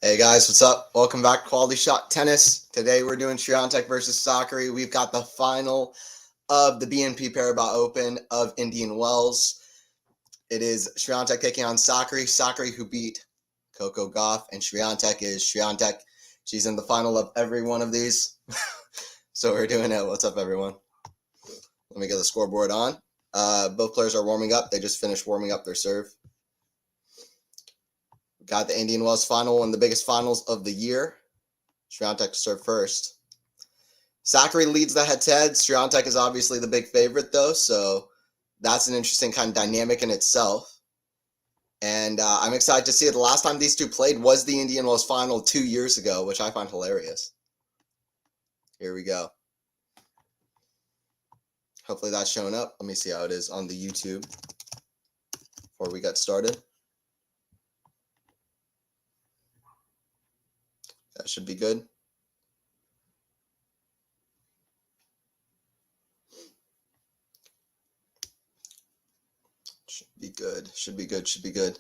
Hey guys, what's up? Welcome back to QualityShot Tennis. Today we're doing Swiatek versus Sakkari. We've got the final of the BNP Paribas Open of Indian Wells. It is Swiatek taking on Sakkari. Sakkari who beat Coco Gauff, and Swiatek is Swiatek. She's in the final of every one of these. So we're doing it. What's up, everyone? Let me get the scoreboard on. Both players are warming up. They just finished warming up their serve. Got the Indian Wells final, one of the biggest finals of the year. Swiatek serve first. Sakkari leads the head-to-head. Swiatek is obviously the big favorite, though, so that's an interesting kind of dynamic in itself. And I'm excited to see it. The last time these two played was the Indian Wells final 2 years ago, which I find hilarious. Here we go. Hopefully that's showing up. Let me see how it is on the YouTube before we get started. That should be good. Should be good. Should be good. Should be good.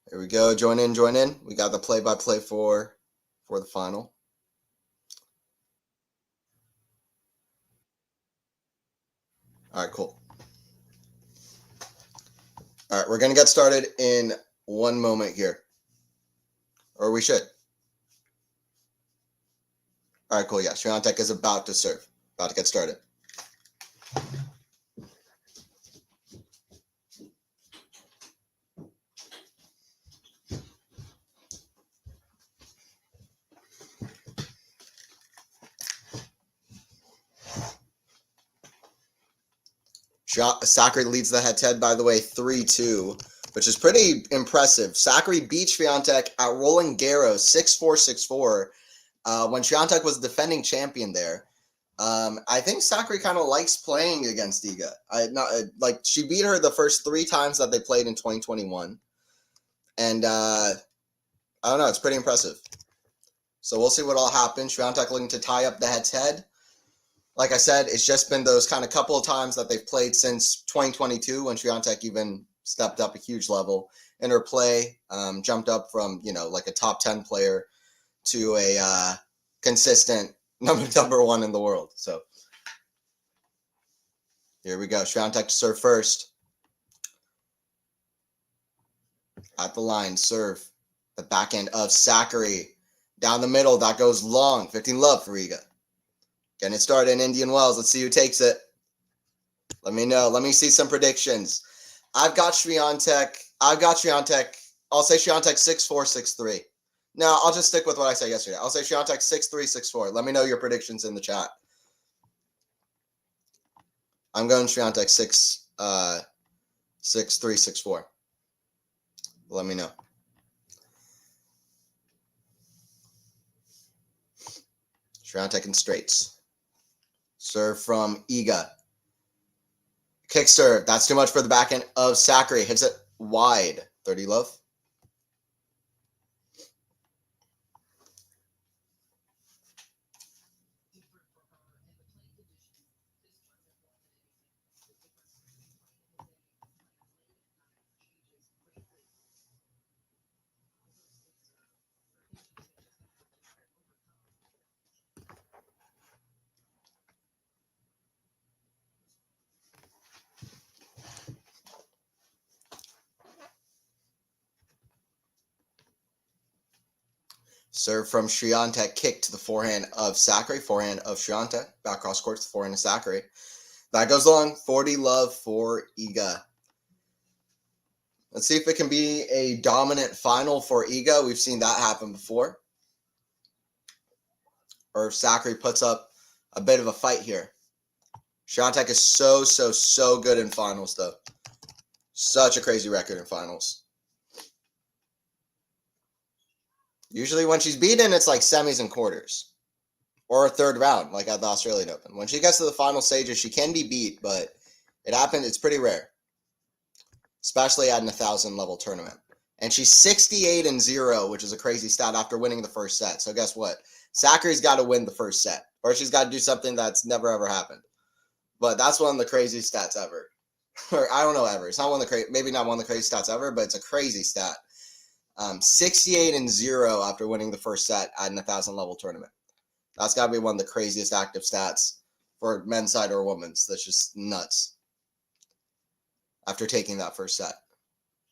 There we go. Join in. Join in. We got the play-by-play for the final. All right, cool. All right, we're going to get started in one moment here. Or we should. All right, cool. Yeah, Swiatek is about to serve. About to get started. Sakkari leads the head-to-head, by the way, 3-2, which is pretty impressive. Sakkari beat Swiatek at Roland Garros 6-4, 6-4 when Swiatek was defending champion there. I think Sakkari kind of likes playing against Iga. Like she beat her the first 3 times that they played in 2021. And I don't know, it's pretty impressive. So we'll see what all happens. Swiatek looking to tie up the head-to-head. Like I said, it's just been those kind of couple of times that they've played since 2022 when Swiatek even stepped up a huge level in her play, jumped up from, like a top 10 player to a consistent number 1 in the world. So here we go. Swiatek to serve first. At the line, serve. The backhand of Sakkari. Down the middle, that goes long. 15 love for Iga. Getting it started in Indian Wells. Let's see who takes it. Let me know. Let me see some predictions. I've got Swiatek. I'll say Swiatek 6-4, 6-3. No, I'll just stick with what I said yesterday. I'll say Swiatek 6-3, 6-4. Let me know your predictions in the chat. I'm going Swiatek 6-3, 6-4. Let me know. Swiatek in straights. Serve from Iga. Kick serve. That's too much for the backhand of Sakkari. Hits it wide. 30 love. Serve from Swiatek, kick to the forehand of Sakkari, forehand of Swiatek, back cross court to the forehand of Sakkari. That goes long, 40 love for Iga. Let's see if it can be a dominant final for Iga. We've seen that happen before. Or if Sakkari puts up a bit of a fight here. Swiatek is so good in finals, though. Such a crazy record in finals. Usually when she's beaten, it's like semis and quarters. Or a third round, like at the Australian Open. When she gets to the final stages, she can be beat, but it happens. It's pretty rare. Especially at an 1,000 level tournament. And she's 68-0, which is a crazy stat after winning the first set. So guess what? Sakkari's got to win the first set. Or she's got to do something that's never, ever happened. But that's one of the craziest stats ever. Or I don't know ever. It's not one of the maybe not one of the craziest stats ever, but it's a crazy stat. 68-0 after winning the first set at an 1,000 level tournament. That's got to be one of the craziest active stats for men's side or women's. That's just nuts. After taking that first set.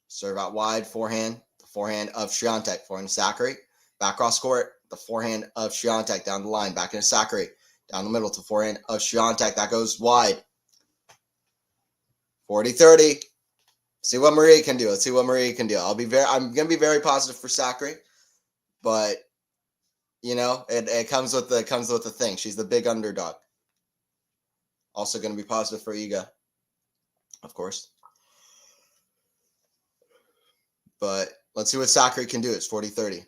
Serve out wide, forehand. The forehand of Swiatek. Forehand of Sakkari. Back cross court. The forehand of Swiatek down the line. Back into Sakkari. Down the middle to forehand of Swiatek. That goes wide. 40-30. See what Maria can do. Let's see what Maria can do. I'm gonna be very positive for Sakkari, but it comes with the thing. She's the big underdog. Also gonna be positive for Iga, of course. But let's see what Sakkari can do. It's 40-30.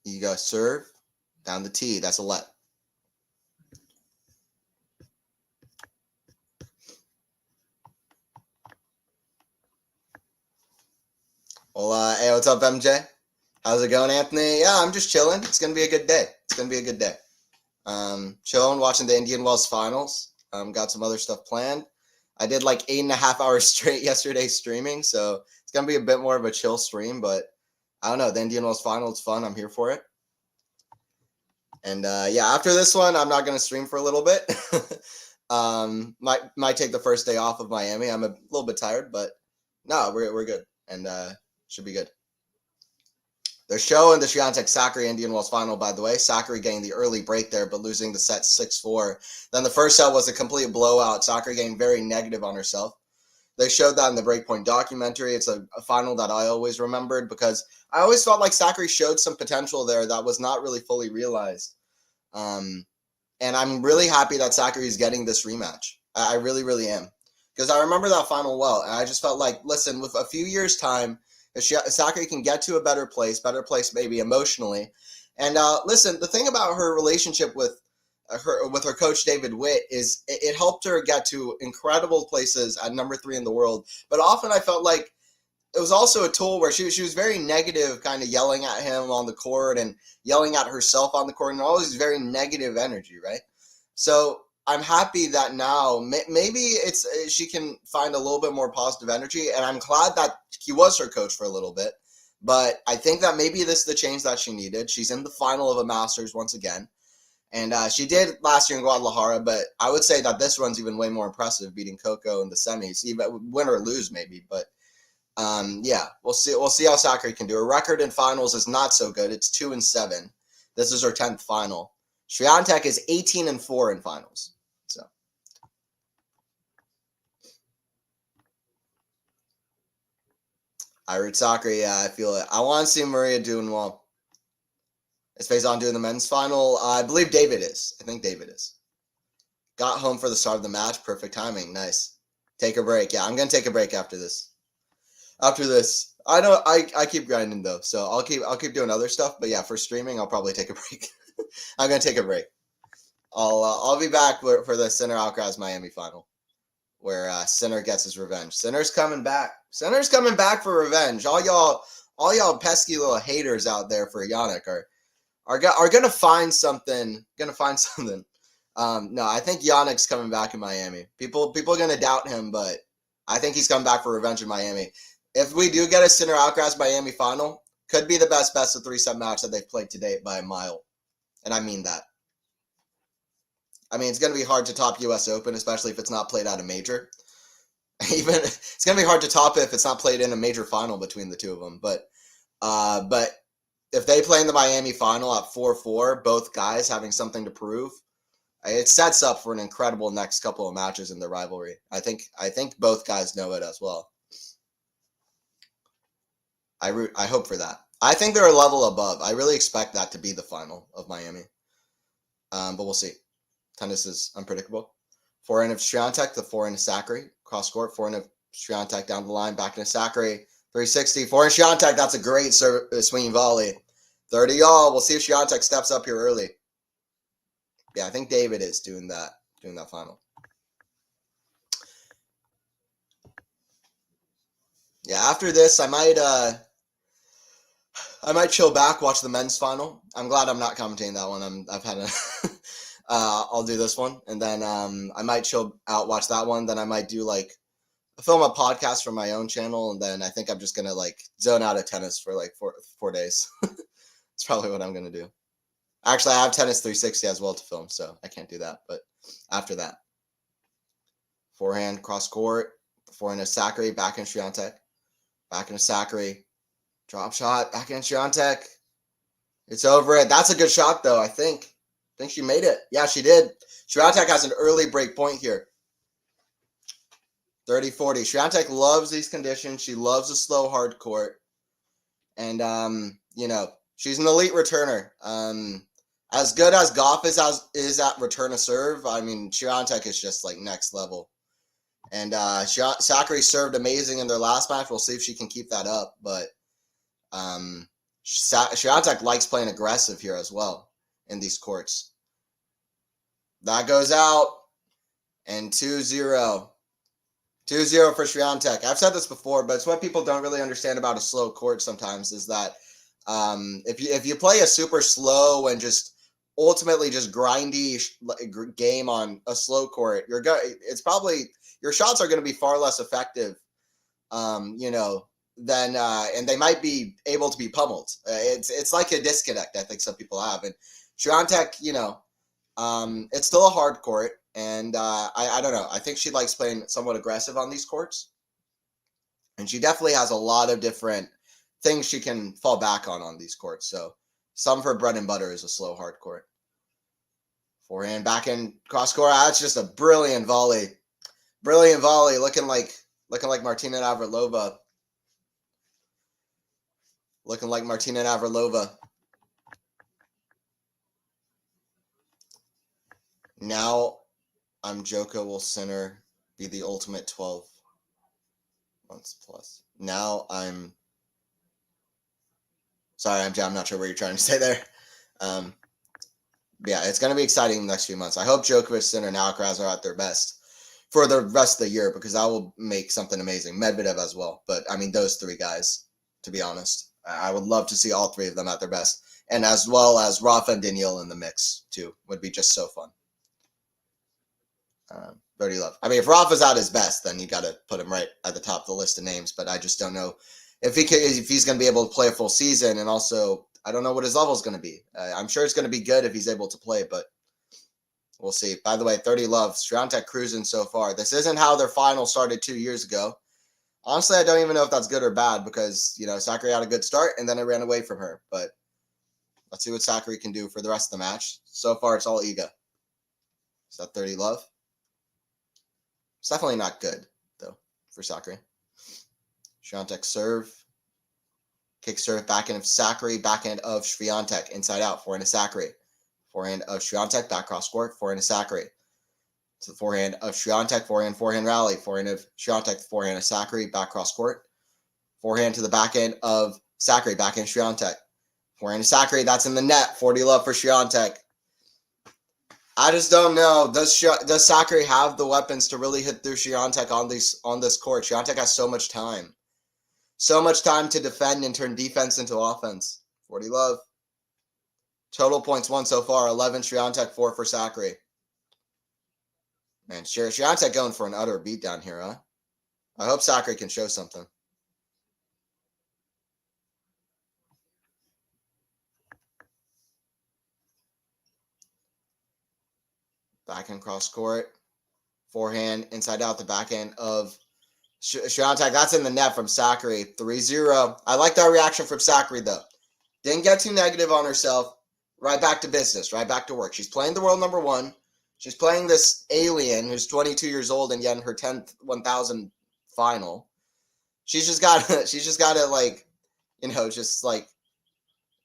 Iga serve down the tee. That's a let. Well, hey, what's up, MJ? How's it going, Anthony? Yeah, I'm just chilling. It's going to be a good day. Chilling, watching the Indian Wells finals. Got some other stuff planned. I did like 8.5 hours straight yesterday streaming, so it's going to be a bit more of a chill stream, but I don't know. The Indian Wells final, it's fun. I'm here for it. And yeah, after this one, I'm not going to stream for a little bit. Might take the first day off of Miami. I'm a little bit tired, but no, we're good. And should be good. They're showing the Swiatek Sakkari Indian Wells final, by the way. Sakkari getting the early break there, but losing the set 6-4. Then the first set was a complete blowout. Sakkari getting very negative on herself. They showed that in the Breakpoint documentary. It's a final that I always remembered because I always felt like Sakkari showed some potential there that was not really fully realized. And I'm really happy that Sakkari is getting this rematch. I really, really am. Because I remember that final well, and I just felt like, listen, with a few years' time, if Sakkari can get to a better place maybe emotionally. And listen, the thing about her relationship with her coach David Witt is it helped her get to incredible places at number 3 in the world. But often I felt like it was also a tool where she was very negative, kind of yelling at him on the court and yelling at herself on the court, and always very negative energy, right? So I'm happy that now maybe she can find a little bit more positive energy, and I'm glad that he was her coach for a little bit. But I think that maybe this is the change that she needed. She's in the final of a Masters once again, and she did last year in Guadalajara. But I would say that this run's even way more impressive, beating Coco in the semis, even win or lose maybe. But yeah, we'll see. We'll see how Sakkari can do. Her record in finals is not so good. It's 2-7. This is her 10th final. Swiatek is 18-4 in finals. So I read Sakkari. Yeah, I feel it. I want to see Maria doing well. Is Faison doing the men's final? I believe David is. I think David is. Got home for the start of the match. Perfect timing. Nice. Take a break. Yeah, I'm gonna take a break after this. After this, I keep grinding though, so I'll keep doing other stuff. But yeah, for streaming, I'll probably take a break. I'm gonna take a break. I'll be back for the Sinner Alcaraz Miami final, where Sinner gets his revenge. Sinner's coming back. Sinner's coming back for revenge. All y'all pesky little haters out there for Yannick are gonna find something. No, I think Yannick's coming back in Miami. People are gonna doubt him, but I think he's coming back for revenge in Miami. If we do get a Sinner Alcaraz Miami final, could be the best of 3 set match that they've played to date by a mile. And I mean that. I mean, it's going to be hard to top US Open, especially if it's not played at a major. It's going to be hard to top it if it's not played in a major final between the two of them. But if they play in the Miami final at 4-4, both guys having something to prove, it sets up for an incredible next couple of matches in the rivalry. I think both guys know it as well. I hope for that. I think they're a level above. I really expect that to be the final of Miami. But we'll see. Tennis is unpredictable. Forehand of Swiatek, the forehand of Sakkari. Cross court, forehand of Swiatek down the line, back into Sakkari. 360. Forehand Swiatek, that's a great swinging volley. 30 all. We'll see if Swiatek steps up here early. Yeah, I think David is doing that final. Yeah, after this, I might chill back, watch the men's final. I'm glad I'm not commentating that one. I've had a I'll do this one, and then I might chill out, watch that one. Then I might do film a podcast for my own channel, and then I think I'm just gonna zone out of tennis for 4 days. It's probably what I'm gonna do. Actually, I have Tennis 360 as well to film, so I can't do that. But after that, forehand cross court, forehand of Sakkari, back in Swiatek, back into Sakkari. Drop shot, back in Swiatek. It's over it. That's a good shot, though, I think. I think she made it. Yeah, she did. Swiatek has an early break point here. 30-40. Swiatek loves these conditions. She loves a slow, hard court. And, she's an elite returner. As good as Goff is at return a serve, I mean, Swiatek is just, next level. And Sakkari served amazing in their last match. We'll see if she can keep that up. But Swiatek likes playing aggressive here as well in these courts. That goes out, and 2-0. 2-0 for Swiatek. I've said this before, but it's what people don't really understand about a slow court sometimes is that if you play a super slow and just ultimately just grindy game on a slow court, it's probably your shots are going to be far less effective, than and they might be able to be pummeled. It's like a disconnect I think some people have. And Swiatek, it's still a hard court, and I don't know. I think she likes playing somewhat aggressive on these courts, and she definitely has a lot of different things she can fall back on these courts. So some of her bread and butter is a slow, hard court. Forehand, backhand, cross court. That's just a brilliant volley. Brilliant volley, looking like Martina Navratilova. Looking like Martina Navratilova. Now, Joko will center, be the ultimate 12 months plus. Now sorry, I'm not sure what you're trying to say there. Yeah, it's going to be exciting in the next few months. I hope Djokovic and Alcaraz are at their best for the rest of the year, because that will make something amazing. Medvedev as well. But, I mean, those three guys, to be honest. I would love to see all three of them at their best. And as well as Rafa and Daniil in the mix, too. Would be just so fun. Birdie Love. I mean, if Rafa's at his best, then you got to put him right at the top of the list of names. But I just don't know if he's going to be able to play a full season. And also, I don't know what his level is going to be. I'm sure it's going to be good if he's able to play, but we'll see. By the way, 30 Love. Swiatek cruising so far. This isn't how their final started 2 years ago. Honestly, I don't even know if that's good or bad, because, Sakkari had a good start and then I ran away from her. But let's see what Sakkari can do for the rest of the match. So far, it's all Iga. Is that 30 Love? It's definitely not good, though, for Sakkari. Swiatek serve. Kick serve, backhand of Sakkari, backhand of Swiatek, inside out, forehand of Sakkari. Forehand of Swiatek, back cross court, forehand of Sakkari. To the forehand of Swiatek, forehand rally, forehand of Swiatek, forehand of Sakkari, back cross court. Forehand to the backhand of Sakkari, backhand Swiatek. Forehand of Sakkari, that's in the net, 40 Love for Swiatek. I just don't know. Does Sakkari have the weapons to really hit through Swiatek on this court? Swiatek has so much time. So much time to defend and turn defense into offense. 40 Love. Total points won so far. 11 Swiatek, 4 for Sakkari. Man, Swiatek going for an utter beatdown here, huh? I hope Sakkari can show something. Backhand cross court. Forehand inside out, the backhand of Swiatek. That's in the net from Sakkari. 3-0. I like that reaction from Sakkari, though. Didn't get too negative on herself. Right back to business. Right back to work. She's playing the world number 1. She's playing this alien who's 22 years old and yet in her 10th 1,000 final. She's just got to like, just like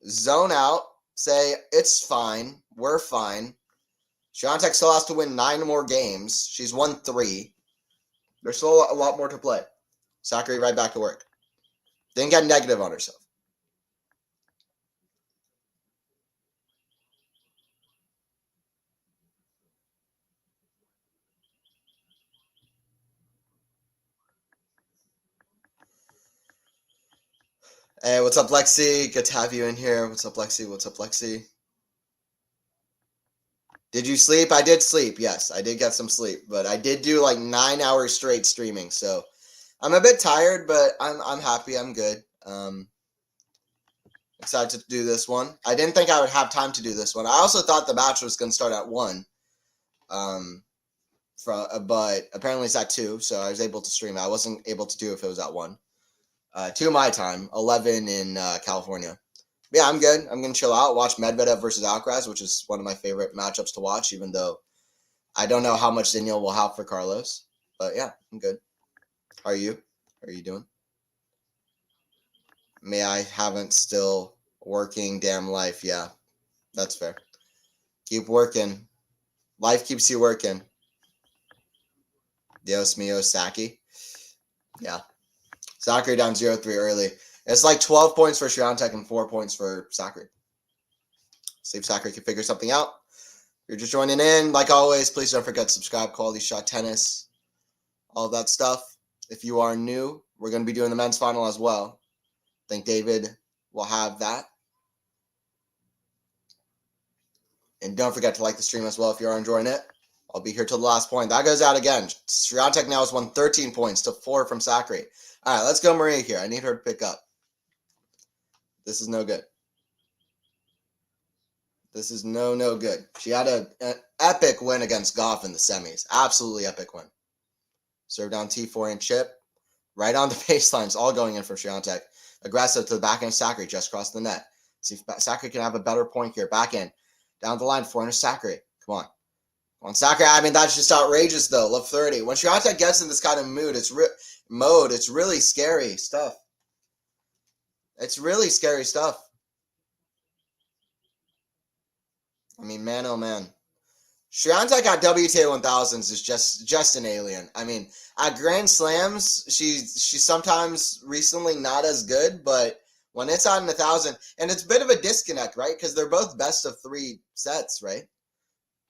zone out, say, it's fine. We're fine. Swiatek still has to win 9 more games. She's won 3. There's still a lot more to play. Sakkari right back to work. Didn't get negative on herself. Hey, what's up, Lexi? Good to have you in here. What's up, Lexi? What's up, Lexi? Did you sleep? I did sleep. Yes, I did get some sleep, but I did do like 9 hours straight streaming. So I'm a bit tired, but I'm happy. I'm good. Excited to do this one. I didn't think I would have time to do this one. I also thought the match was going to start at 1. But apparently it's at 2, so I was able to stream it. I wasn't able to do it if it was at 1. 2 my time, 11 in California. Yeah, I'm good. I'm going to chill out, watch Medvedev versus Alcaraz, which is one of my favorite matchups to watch, even though I don't know how much Daniil will have for Carlos. But yeah, I'm good. How are you? How are you doing? May I haven't still working, damn life. Yeah, that's fair. Keep working. Life keeps you working. Dios mío, Saki. Yeah. Sakkari down 0-3 early. It's like 12 points for Swiatek and 4 points for Sakkari. See if Sakkari can figure something out. If you're just joining in, like always, please don't forget to subscribe, QualityShot Tennis, all of that stuff. If you are new, we're going to be doing the men's final as well. I think David will have that. And don't forget to like the stream as well if you are enjoying it. I'll be here till the last point. That goes out again. Swiatek now has won 13 points to 4 from Sakkari. All right, let's go Maria here. I need her to pick up. This is no good. This is no good. She had an epic win against Goff in the semis. Absolutely epic win. Serve down T4 and chip. Right on the baseline. It's all going in for Swiatek. Aggressive to the backhand. Sakkari just crossed the net. See if Sakkari can have a better point here. Backhand. Down the line. Forehand Sakkari. Come on. Come on, Sakkari. I mean, that's just outrageous, though. Love 30. When Swiatek gets in this kind of mood, it's really scary stuff. It's really scary stuff. I mean, man, oh man. Swiatek at WTA 1000s is just an alien. I mean, at Grand Slams, she's sometimes recently not as good, but when it's on 1000, and it's a bit of a disconnect, right? Because they're both best of 3 sets, right?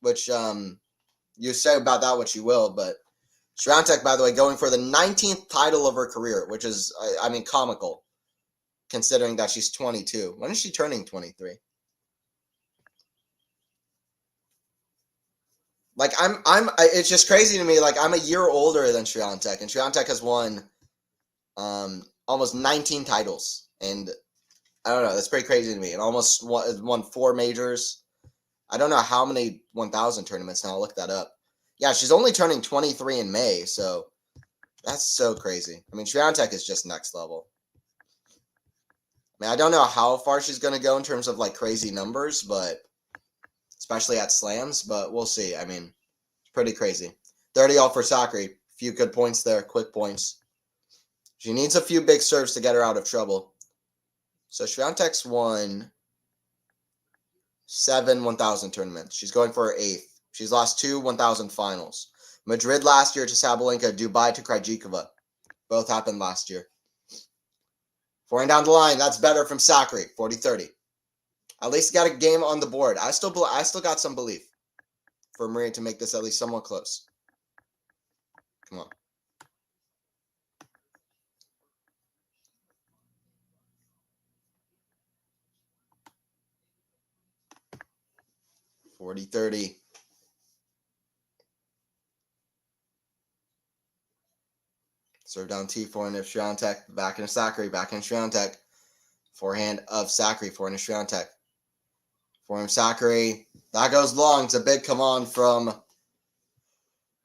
Which you say about that what you will, but Swiatek, by the way, going for the 19th title of her career, which is, I mean, comical, considering that she's 22. When is she turning 23? Like, it's just crazy to me. Like, I'm a year older than Swiatek, and Swiatek has won almost 19 titles. And I don't know, that's pretty crazy to me. And almost won 4 majors. I don't know how many 1000 tournaments now. I'll look that up. Yeah, she's only turning 23 in May, so that's so crazy. I mean, Swiatek is just next level. I mean, I don't know how far she's going to go in terms of, like, crazy numbers, but especially at slams, but we'll see. I mean, it's pretty crazy. 30 all for Sakkari. Few good points there, quick points. She needs a few big serves to get her out of trouble. So Swiatek's won 7 1000 tournaments. She's going for her 8th. She's lost 2 1000 finals. Madrid last year to Sabalenka, Dubai to Krejcikova. Both happened last year. Forehand down the line. That's better from Sakkari. 40-30. At least got a game on the board. I still got some belief for Maria to make this at least somewhat close. Come on. $40-30. Serve down T, forehand of Swiatek. Back into Sakkari. Back into Swiatek. Forehand of Sakkari. Forehand of Swiatek. Forehand of Sakkari. That goes long. It's a big come on from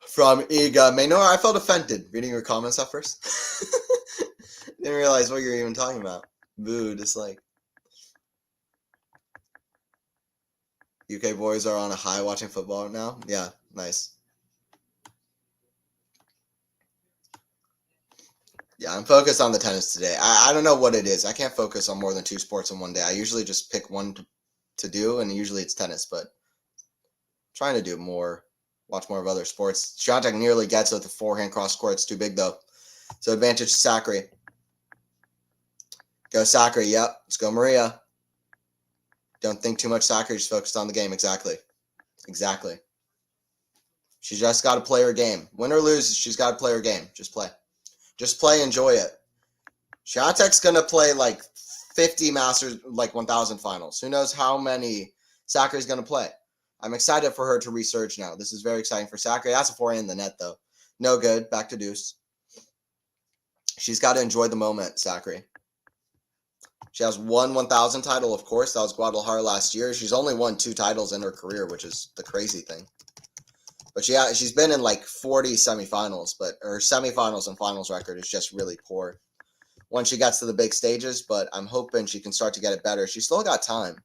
Iga. Maynor, I felt offended reading your comments at first. Didn't realize what you're even talking about. Boo, dislike. UK boys are on a high watching football now. Yeah, nice. Yeah, I'm focused on the tennis today. I don't know what it is. I can't focus on more than 2 sports in one day. I usually just pick one to do, and usually it's tennis, but I'm trying to do more, watch more of other sports. Swiatek nearly gets it with the forehand cross court. It's too big, though. So advantage to Sakkari. Go Sakkari. Yep. Let's go Maria. Don't think too much Sakkari. Just focused on the game. Exactly. Exactly. She just got to play her game. Win or lose, she's got to play her game. Just play. Just play, enjoy it. Swiatek's going to play like 50 Masters, like 1000 finals. Who knows how many Sakkari's going to play. I'm excited for her to resurge now. This is very exciting for Sakkari. That's a forehand in the net, though. No good. Back to deuce. She's got to enjoy the moment, Sakkari. She has 1000 title, of course. That was Guadalajara last year. She's only won 2 titles in her career, which is the crazy thing. But she's been in like 40 semifinals, but her semifinals and finals record is just really poor once she gets to the big stages, but I'm hoping she can start to get it better. She's still got time.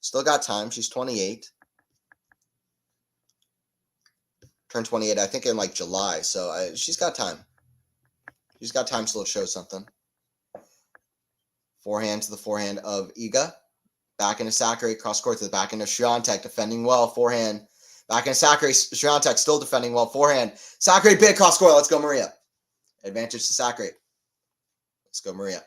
Still got time. She's 28. Turned 28, I think, in like July, so she's got time. She's got time still to show something. Forehand to the forehand of Iga. Back into Sakkari, cross court to the back into Swiatek, defending well, forehand. Back in Sakkari, Swiatek still defending well. Forehand. Sakkari, big cross court. Let's go, Maria. Advantage to Sakkari. Let's go, Maria.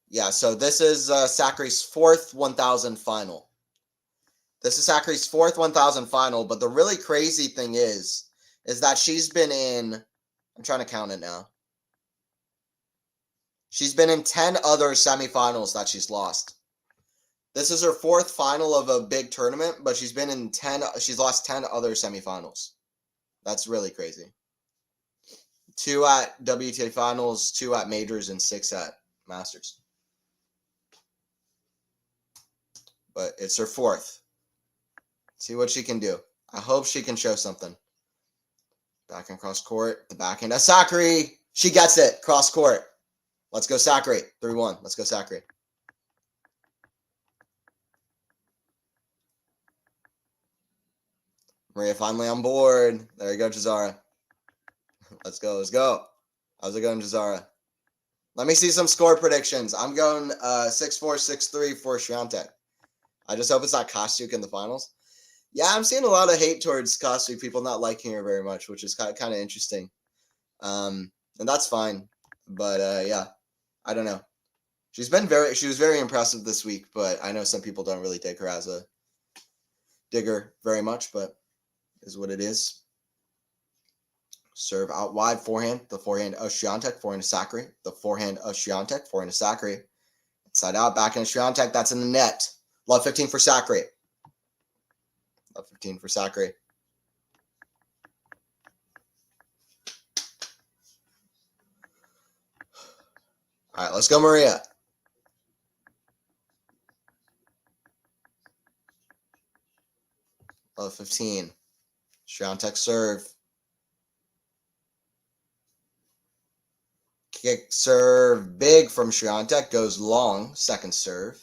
Yeah, so this is Sakkari's 4th 1000 final. This is Sakkari's 4th 1000 final, but the really crazy thing is that she's been in, I'm trying to count it now. She's been in 10 other semifinals that she's lost. This is her 4th final of a big tournament, but she's been in 10. She's lost 10 other semifinals. That's really crazy. 2 at WTA finals, 2 at majors, and 6 at Masters. But it's her 4th. See what she can do. I hope she can show something. Back and cross court. The backhand of Sakkari. She gets it. Cross court. Let's go Sakkari. 3-1. Let's go Sakkari. Maria finally on board. There you go, Jazara. Let's go. Let's go. How's it going, Jazara? Let me see some score predictions. I'm going 6-4, 6-3 for Swiatek. I just hope it's not Kostyuk in the finals. Yeah, I'm seeing a lot of hate towards Kostyuk, people not liking her very much, which is kind of interesting. And that's fine. But yeah, I don't know. She was very impressive this week, but I know some people don't really take her as a digger very much, but is what it is. Serve out wide, forehand, the forehand of Swiatek, forehand to Sakkari, the forehand of Swiatek, forehand to Sakkari. Inside out, back in Swiatek, that's in the net. Love 15 for Sakkari. Love 15 for Sakkari. All right, let's go, Maria. Love 15. Swiatek serve. Kick serve big from Swiatek. Goes long. Second serve.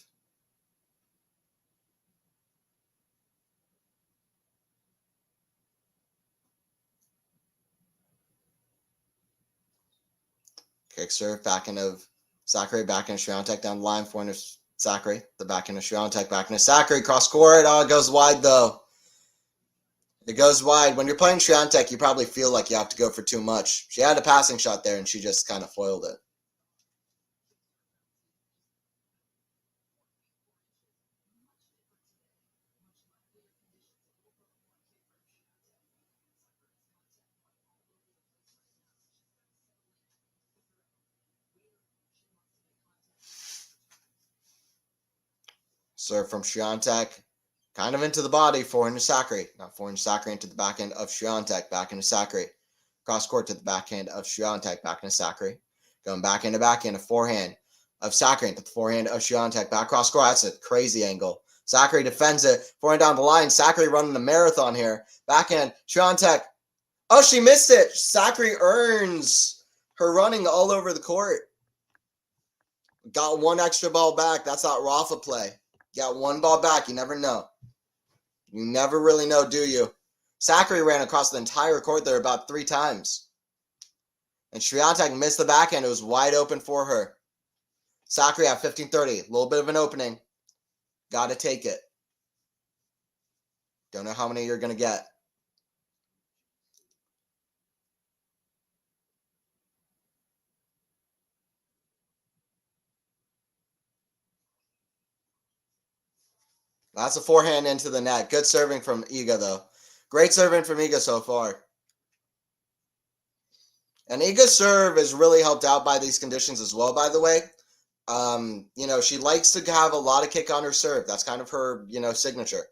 Kick serve. Backhand of Sakkari. Backhand of Swiatek down the line. Forehand of Sakkari. The backhand of Swiatek. Backhand of Sakkari. Cross court. Oh, it goes wide though. It goes wide. When you're playing Swiatek, you probably feel like you have to go for too much. She had a passing shot there, and she just kind of foiled it. Serve from Swiatek. Kind of into the body. Forehand to Sakkari. Not forehand to Sakkari into the backhand of Swiatek. Backhand to Sakkari. Cross court to the backhand of Swiatek. Backhand to Sakkari. Going backhand to backhand. A forehand of Sakkari into the forehand of Swiatek. Back cross court. That's a crazy angle. Sakkari defends it. Forehand down the line. Sakkari running the marathon here. Backhand. Swiatek. Oh, she missed it. Sakkari earns her running all over the court. Got one extra ball back. That's that Rafa play. Got one ball back. You never know. You never really know, do you? Sakkari ran across the entire court there about 3 times. And Swiatek missed the backhand. It was wide open for her. Sakkari at 15-30. A little bit of an opening. Got to take it. Don't know how many you're going to get. That's a forehand into the net. Good serving from Iga, though. Great serving from Iga so far. And Iga's serve is really helped out by these conditions as well, by the way. She likes to have a lot of kick on her serve. That's kind of her, signature.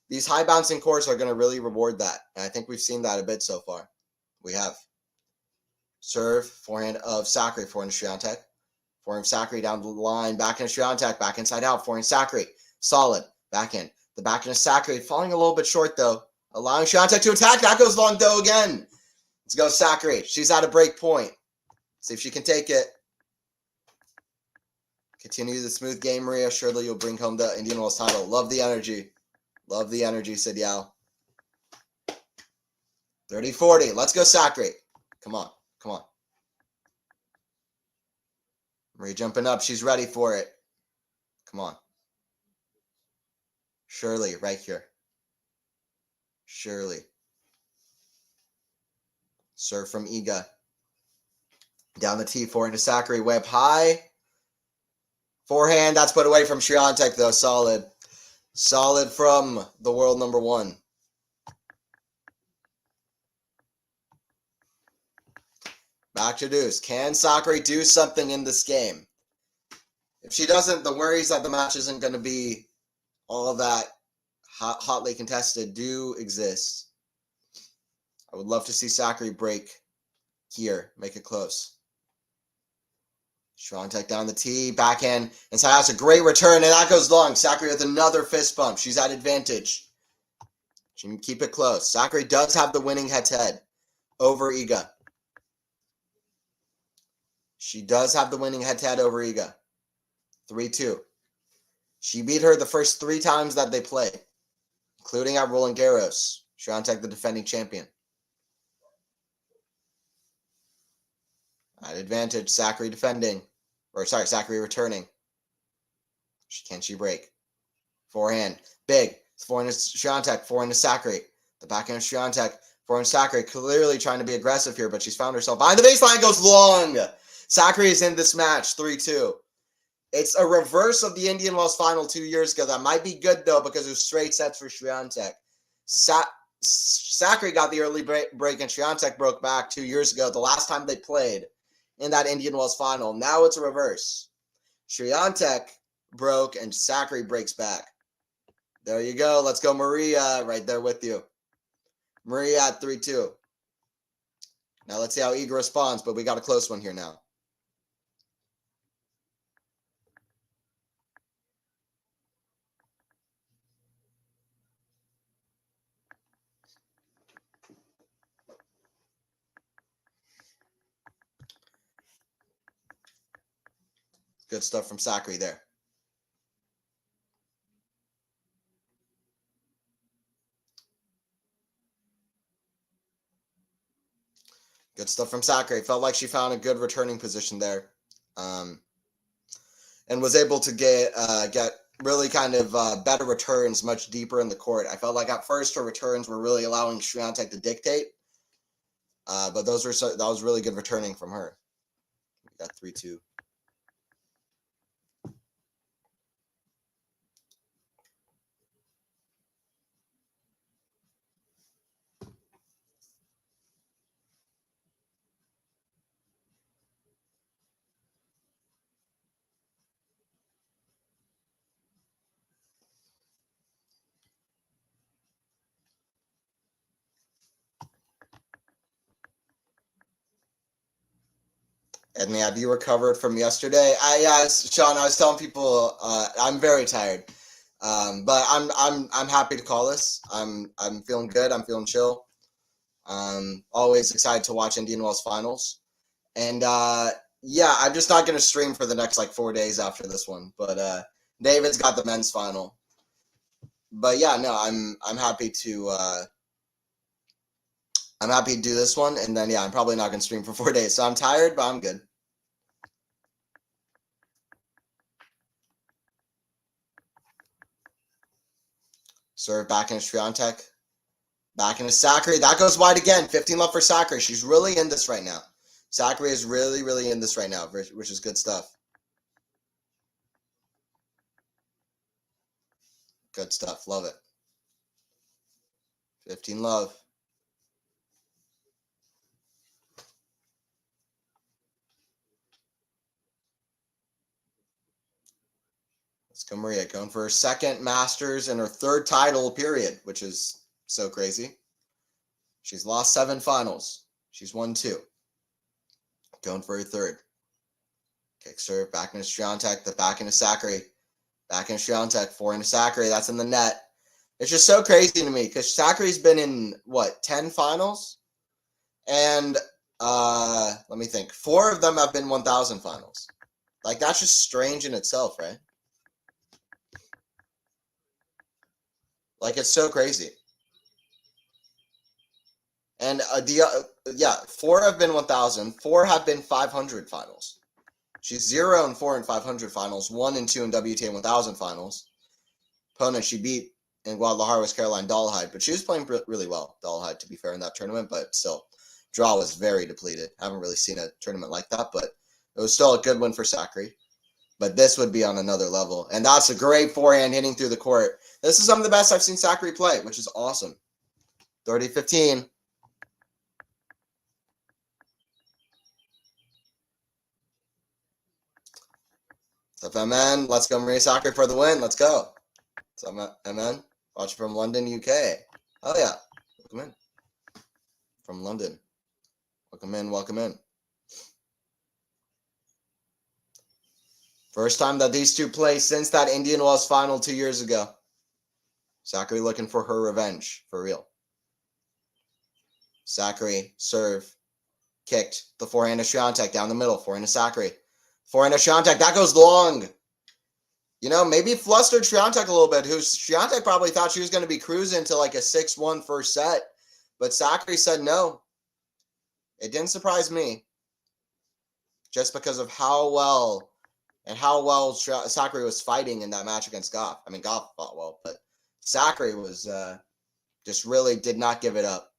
These high bouncing courts are going to really reward that. And I think we've seen that a bit so far. We have. Serve, forehand of Sakkari, forehand of Swiatek. Forehand of Sakkari down the line, backhand of Swiatek, back inside out, forehand Sakkari. Solid. Backhand. The backhand of Sakkari falling a little bit short though. Allowing Swiatek to attack. That goes long though again. Let's go Sakkari. She's at a break point. See if she can take it. Continue the smooth game, Maria. Surely you'll bring home the Indian Wells title. Love the energy. Love the energy, said Yao. 30-40. Let's go Sakkari. Come on. Come on. Maria jumping up. She's ready for it. Come on. Surely, right here. Surely. Serve from Iga. Down the tee, forehand to Sakkari. Way up high. Forehand, that's put away from Swiatek, though. Solid. Solid from the world number 1. Back to deuce. Can Sakkari do something in this game? If she doesn't, the worries that the match isn't going to be all that hotly contested do exist. I would love to see Sakkari break here, make it close. Swiatek down the tee, backhand, inside. That's a great return, and that goes long. Sakkari with another fist bump. She's at advantage. She can keep it close. Sakkari does have the winning head-to-head over Iga. She does have the winning head-to-head over Iga. 3-2. She beat her the first 3 times that they played, including at Roland Garros. Swiatek, the defending champion. At advantage, Sakkari defending. Sakkari returning. Can she break? Forehand. Big. Forehand to Swiatek. Forehand to Sakkari. The backhand of Swiatek. Forehand to Sakkari. Clearly trying to be aggressive here, but she's found herself behind the baseline. Goes long. Sakkari is in this match. 3-2. It's a reverse of the Indian Wells final 2 years ago. That might be good, though, because it was straight sets for Swiatek. Sakkari got the early break, and Swiatek broke back 2 years ago, the last time they played in that Indian Wells final. Now it's a reverse. Swiatek broke, and Sakkari breaks back. There you go. Let's go, Maria, right there with you. Maria at 3-2. Now let's see how Iga responds, but we got a close one here now. Good stuff from Sakkari there. Good stuff from Sakkari. Felt like she found a good returning position there, and was able to get really kind of better returns much deeper in the court. I felt like at first her returns were really allowing Swiatek to dictate, but that was really good returning from her. We got 3-2. And have you recovered from yesterday? Sean, I was telling people I'm very tired, but I'm happy to call this. I'm feeling good. I'm feeling chill. Always excited to watch Indian Wells finals, and yeah, I'm just not gonna stream for the next 4 days after this one. But David's got the men's final. But yeah, no, I'm happy to. I'm happy to do this one, and then yeah, I'm probably not gonna stream for 4 days. So I'm tired, but I'm good. Serve back into Swiatek. Back into Sakkari. That goes wide again. 15 love for Sakkari. She's really in this right now. Sakkari is really, really in this right now, which is good stuff. Good stuff. Love it. 15 love. Let's go, Maria. Going for her second Masters and her third title, period, which is so crazy. She's lost 7 finals. She's won 2. Going for her third. Kick serve. Back into Swiatek. The back into Sakkari. Back into Swiatek. 4 into Sakkari. That's in the net. It's just so crazy to me because Sakkari's been in, 10 finals? And let me think. 4 of them have been 1,000 finals. That's just strange in itself, right? It's so crazy. And 4 have been 1,000. 4 have been 500 finals. She's 0-4 in 500 finals, 1-2 in WTA 1,000 finals. Opponent she beat in Guadalajara was Caroline Dahlheide, but she was playing really well, Dahlheide, to be fair, in that tournament. But still, draw was very depleted. I haven't really seen a tournament like that, but it was still a good win for Sakkari. But this would be on another level. And that's a great forehand hitting through the court. This is some of the best I've seen Sakkari play, which is awesome. 30-15. What's up, MN? Let's go, Maria Sakkari, for the win. Let's go. What's up, MN? Watching from London, UK. Oh, yeah. Welcome in. From London. Welcome in, welcome in. First time that these two play since that Indian Wells final 2 years ago. Sakkari looking for her revenge, for real. Sakkari, serve. Kicked. The forehand of Swiatek down the middle. Forehand of Sakkari. Forehand of Swiatek. That goes long. You know, maybe flustered Swiatek a little bit. Swiatek probably thought she was going to be cruising to like a 6-1 first set. But Sakkari said no. It didn't surprise me. Just because of how well Sakkari was fighting in that match against Goff. I mean, Goff fought well, but Sakkari was just really did not give it up.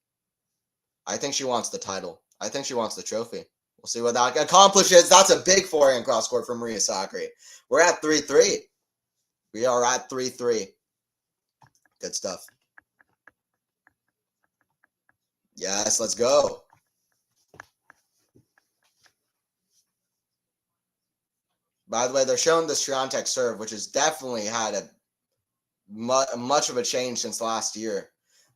I think she wants the title. I think she wants the trophy. We'll see what that accomplishes. That's a big forehand cross court from Maria Sakkari. We're at 3-3. We are at 3-3. Good stuff. Yes, let's go. By the way, they're showing the Swiatek serve, which has definitely had a much of a change since last year.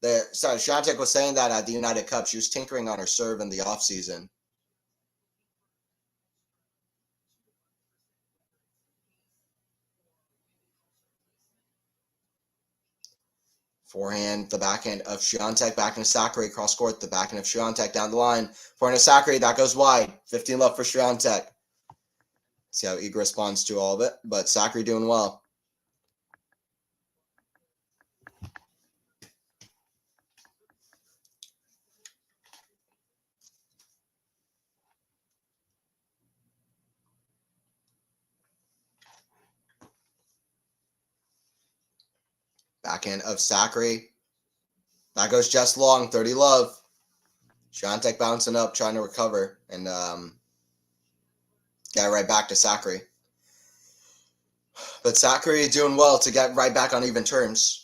Swiatek was saying that at the United Cup, she was tinkering on her serve in the offseason. Forehand, the backhand of Swiatek, backhand of Sakkari, cross court, the backhand of Swiatek down the line. Forehand of Sakkari, that goes wide. 15 left for Swiatek. See how Iga responds to all of it, but Sakkari doing well. Backhand of Sakkari. That goes just long, 30 love. Swiatek bouncing up, trying to recover, and get right back to Sakkari. But Sakkari doing well to get right back on even terms.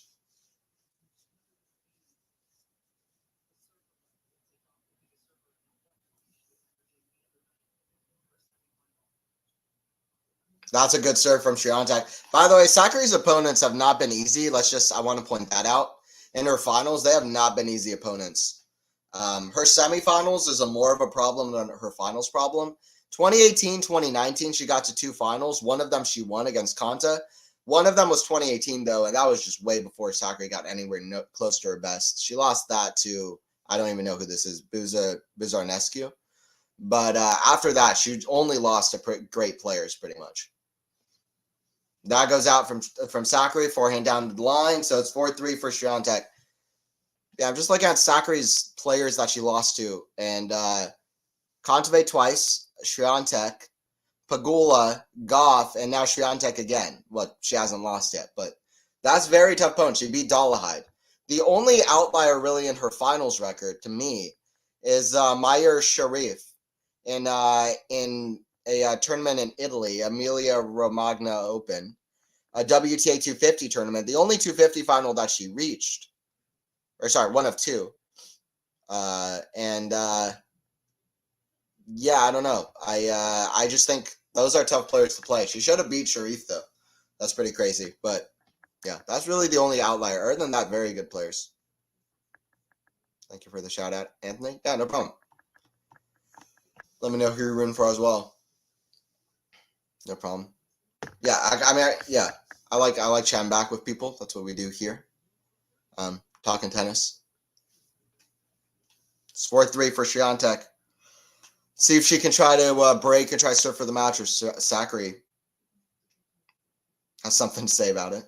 That's a good serve from Swiatek. By the way, Sakkari's opponents have not been easy. I want to point that out. In her finals, they have not been easy opponents. Her semifinals is more of a problem than her finals problem. 2018, 2019, she got to 2 finals. One of them she won against Konta. One of them was 2018, though, and that was just way before Sakkari got anywhere close to her best. She lost that to, I don't even know who this is, Buzarnescu. But after that, she only lost to great players, pretty much. That goes out from Sakkari, forehand down the line, so it's 4-3 for Swiatek. Yeah, I'm just looking at Sakkari's players that she lost to, and Kontaveit twice, Swiatek, Pegula, Goff, and now Swiatek again. Well, she hasn't lost yet, but that's very tough opponent. She beat Dolehide. The only outlier really in her finals record, to me, is Meyer Sharif in a tournament in Italy, Emilia Romagna Open, a WTA 250 tournament, the only 250 final that she reached, or sorry, one of 2. Yeah, I don't know. I just think those are tough players to play. She should have beat Sharif, though. That's pretty crazy. But, yeah, that's really the only outlier. Other than that, very good players. Thank you for the shout out, Anthony. Yeah, no problem. Let me know who you're rooting for as well. No problem. Yeah, I like chatting back with people. That's what we do here. Talking tennis. It's 4-3 for Swiatek. See if she can try to break and try to serve for the match, or Sakkari has something to say about it.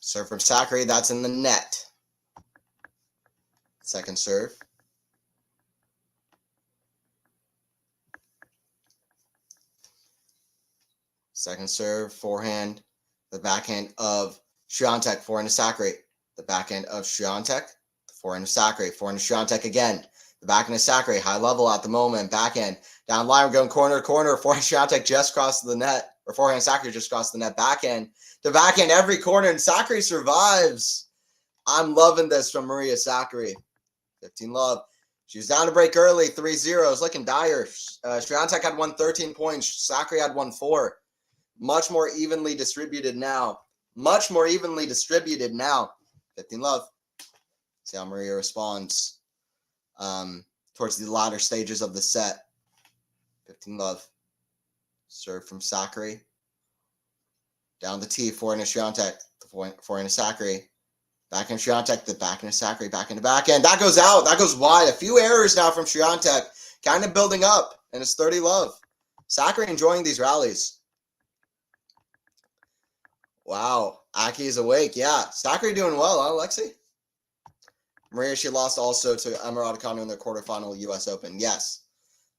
Serve from Sakkari, that's in the net. Second serve. Second serve, forehand, the backhand of Swiatek, forehand to Sakkari. The backhand of Swiatek, the forehand of Sakkari, forehand to Swiatek again. The backhand is Sakkari, high level at the moment. Backhand, down line, we're going corner to corner. Forehand Swiatek just crossed the net. Or forehand Sakkari just crossed the net. Backhand to backhand every corner, and Sakkari survives. I'm loving this from Maria Sakkari. 15 love. She was down to break early, 3-0. It's looking dire. Swiatek had won 13 points. Sakkari had won 4. Much more evenly distributed now. 15 love. See how Maria responds towards the latter stages of the set. 15 love. Serve from Sakkari. Down the tee, forehand to Swiatek. Forehand to Sakkari. Backhand Swiatek, the backhand to Sakkari, backhand to backhand. That goes out. That goes wide. A few errors now from Swiatek. Kind of building up. And it's 30 love. Sakkari enjoying these rallies. Wow. Aki is awake. Yeah. Sakkari doing well, huh, Lexi? Maria, she lost also to Emma Raducanu in the quarterfinal U.S. Open. Yes.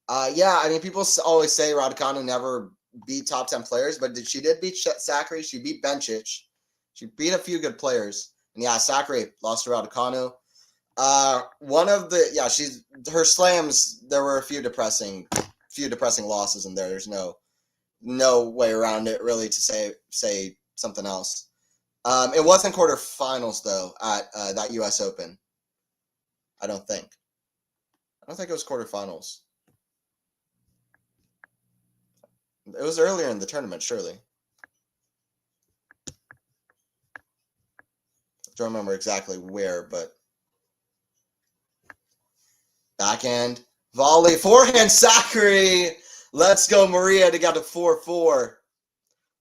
Yeah, I mean, people always say Raducanu never beat top 10 players, but she did beat Sakkari. She beat Bencic. She beat a few good players. And yeah, Sakkari lost to Raducanu. Her slams, there were a few depressing losses in there. There's no way around it really to say something else. It wasn't quarterfinals though at that U.S. Open. I don't think it was quarterfinals. It was earlier in the tournament, surely. I don't remember exactly where, but backhand, volley, forehand, Sakkari. Let's go, Maria, to get to 4-4.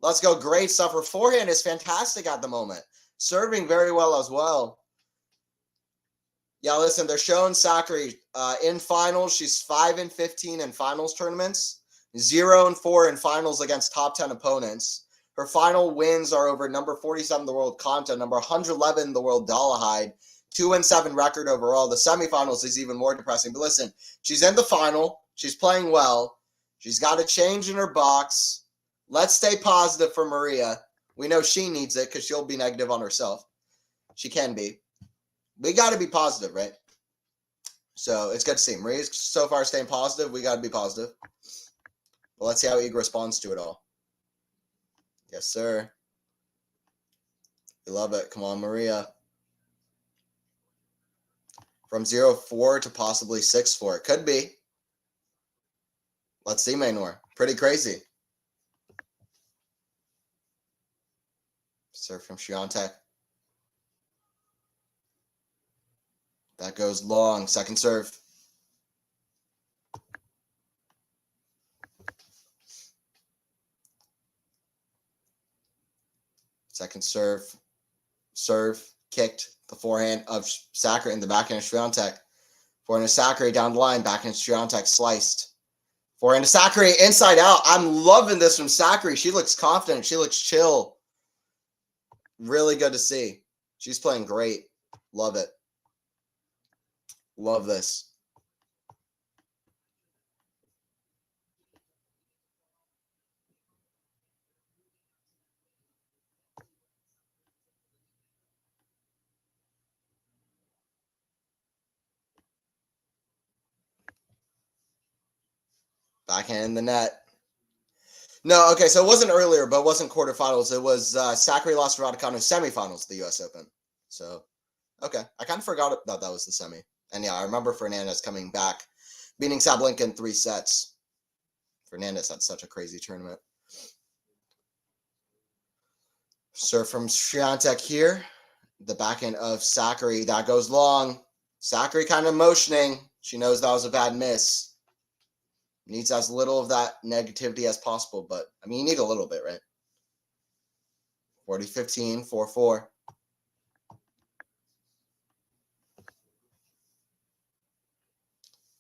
Let's go. Great stuff. Her forehand is fantastic at the moment. Serving very well as well. Yeah, listen, they're showing Sakkari in finals. She's 5-15 in finals tournaments, 0-4 in finals against top 10 opponents. Her final wins are over number 47 in the world, Konta, number 111 in the world, Dolehide, 2-7 record overall. The semifinals is even more depressing. But listen, she's in the final. She's playing well. She's got a change in her box. Let's stay positive for Maria. We know she needs it because she'll be negative on herself. She can be. We got to be positive, right? So it's good to see. Maria's so far staying positive. We got to be positive. But let's see how Iga responds to it all. Yes, sir. We love it. Come on, Maria. From 0-4 to possibly 6-4. It could be. Let's see, Maynor. Pretty crazy. Serve from Swiatek. That goes long. Second serve. Second serve. Serve. Kicked the forehand of Sakkari in the backhand of Swiatek. Forehand of Sakkari down the line. Backhand of Swiatek sliced. Forehand of Sakkari inside out. I'm loving this from Sakkari. She looks confident. She looks chill. Really good to see. She's playing great. Love it. Love this. Backhand in the net. No, okay, so it wasn't earlier, but it wasn't quarterfinals. It was Sakkari lost to Raducanu semifinals of the U.S. Open. So, okay. I kind of forgot that was the semi. And yeah, I remember Fernandez coming back, beating Sabalenka in 3 sets. Fernandez had such a crazy tournament. Serve from Swiatek here. The backhand of Sakkari. That goes long. Sakkari kind of motioning. She knows that was a bad miss. Needs as little of that negativity as possible, but, I mean, you need a little bit, right? 40-15, 4-4.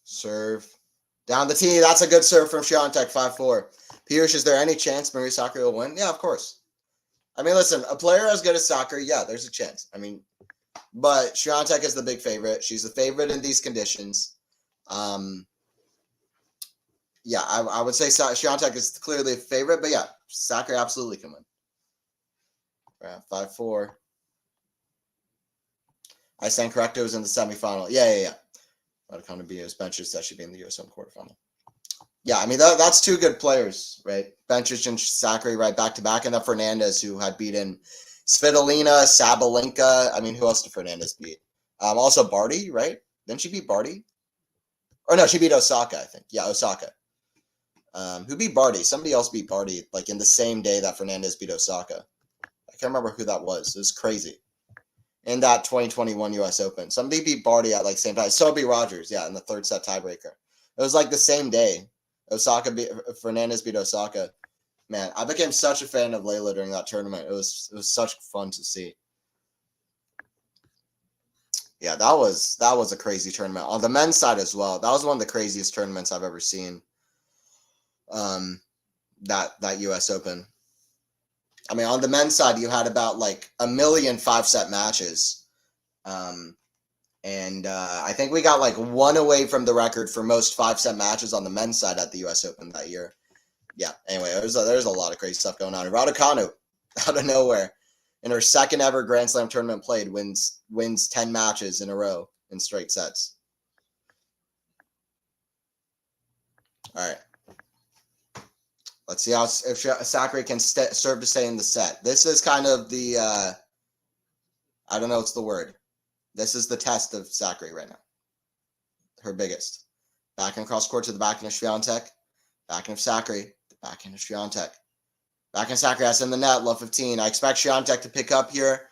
Serve. Down the tee. That's a good serve from Swiatek, 5-4. Piyush, is there any chance Maria Sakkari will win? Yeah, of course. I mean, listen, a player as good as Sakkari, yeah, there's a chance. I mean, but Swiatek is the big favorite. She's the favorite in these conditions. Yeah, I would say Swiatek is clearly a favorite, but yeah, Sakkari absolutely can win. All right, 5-4. I stand corrected. It was in the semifinal. Yeah. Raducanu beat Bencic, that should be in the US Open quarterfinal. Yeah, I mean, that's two good players, right? Bencic and Sakkari right back-to-back, and then Fernandez, who had beaten Svitolina, Sabalenka. I mean, who else did Fernandez beat? Also Barty, right? Didn't she beat Barty? Or no, she beat Osaka, I think. Yeah, Osaka. Who beat Barty? Somebody else beat Barty, like in the same day that Fernandez beat Osaka. I can't remember who that was. It was crazy. In that 2021 U.S. Open. Somebody beat Barty at like same time. Sobe Rogers, yeah, in the third set tiebreaker. It was like the same day. Fernandez beat Osaka. Man, I became such a fan of Layla during that tournament. It was such fun to see. Yeah, that was a crazy tournament. On the men's side as well. That was one of the craziest tournaments I've ever seen. That US Open. I mean, on the men's side, you had about like 1 million 5-set matches. I think we got like one away from the record for most 5-set matches on the men's side at the US Open that year. Yeah, anyway, there's a lot of crazy stuff going on. Raducanu, out of nowhere, in her second ever Grand Slam tournament played, wins 10 matches in a row in straight sets. All right. Let's see if Sakkari can serve to stay in the set. This is kind of the, I don't know what's the word. This is the test of Sakkari right now. Her biggest. Backhand cross court to the backhand of Swiatek. Backhand of Sakkari. The backhand of Swiatek. Backhand Sakkari has in the net. Love 15. I expect Swiatek to pick up here.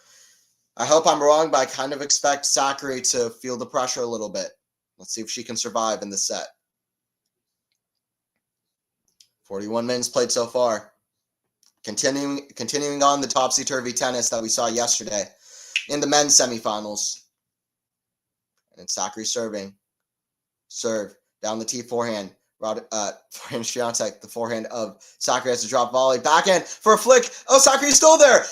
I hope I'm wrong, but I kind of expect Sakkari to feel the pressure a little bit. Let's see if she can survive in the set. 41 minutes played so far. Continuing on the topsy-turvy tennis that we saw yesterday in the men's semifinals. And Sakkari serving. Serve. Down the T forehand. Forehand Swiatek. The forehand of Sakkari has to drop volley. Backhand for a flick. Oh, Sakkari's still there.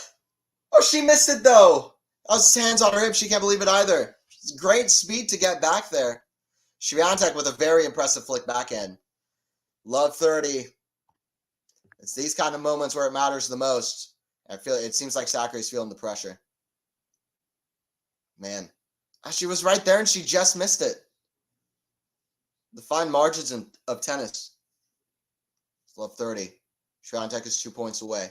Oh, she missed it though. That was hands on her hip. She can't believe it either. It's great speed to get back there. Swiatek with a very impressive flick backhand. Love 30. It's these kind of moments where it matters the most. It seems like Sakkari's feeling the pressure. Man. She was right there and she just missed it. The fine margins of tennis. Love 30. Swiatek is 2 points away.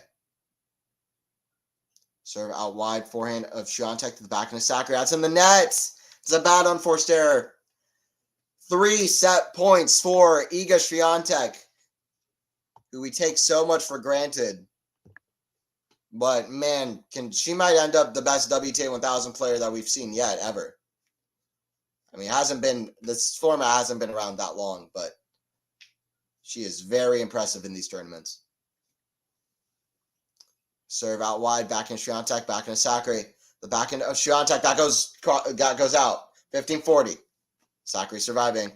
Serve out wide. Forehand of Swiatek to the backhand of Sakkari. That's in the net. It's a bad unforced error. 3 set points for Iga Swiatek, who we take so much for granted. But man, she might end up the best WTA 1000 player that we've seen yet, ever. I mean, this format hasn't been around that long, but she is very impressive in these tournaments. Serve out wide, backhand Swiatek, backhand of Sakkari. The backhand of Swiatek, that goes out. 15-40. Sakkari surviving.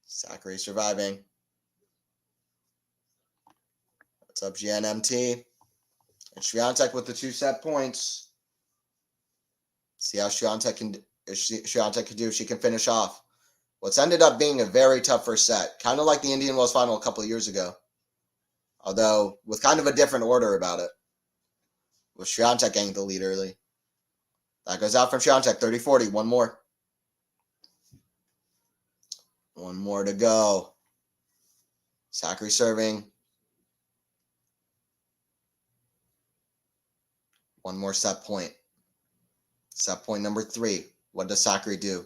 Sakkari surviving. What's up, GNMT? And Swiatek with the 2 set points. See how Swiatek can do. She can finish off what's ended up being a very tough first set. Kind of like the Indian Wells final a couple of years ago. Although with kind of a different order about it. With Swiatek getting the lead early. That goes out from Swiatek. 30-40. One more. One more to go. Sakkari serving. One more set point. Set point number 3. What does Sakkari do?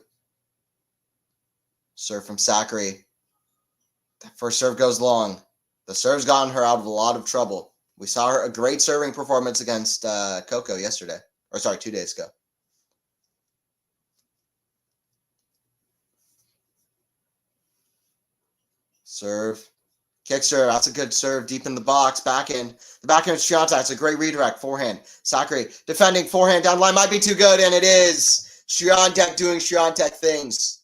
Serve from Sakkari. That first serve goes long. The serve's gotten her out of a lot of trouble. We saw a great serving performance against Coco yesterday. Or sorry, 2 days ago. Serve. Kick serve. That's a good serve. Deep in the box. Backhand. The backhand of Swiatek. It's a great redirect. Forehand. Sakkari defending. Forehand down line. Might be too good. And it is. Swiatek doing Swiatek things.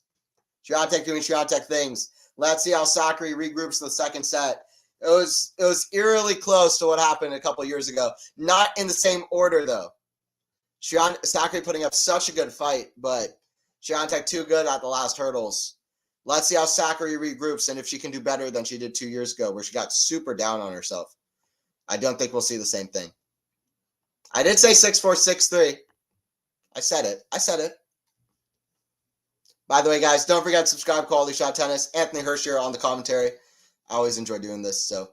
Swiatek doing Swiatek things. Let's see how Sakkari regroups in the second set. It was eerily close to what happened a couple years ago. Not in the same order, though. Sakkari putting up such a good fight, but Swiatek too good at the last hurdles. Let's see how Sakkari regroups and if she can do better than she did 2 years ago, where she got super down on herself. I don't think we'll see the same thing. I did say 6-4, 6-3. I said it. I said it. By the way, guys, don't forget to subscribe to Quality Shot Tennis. Anthony Hirsch here on the commentary. I always enjoy doing this, so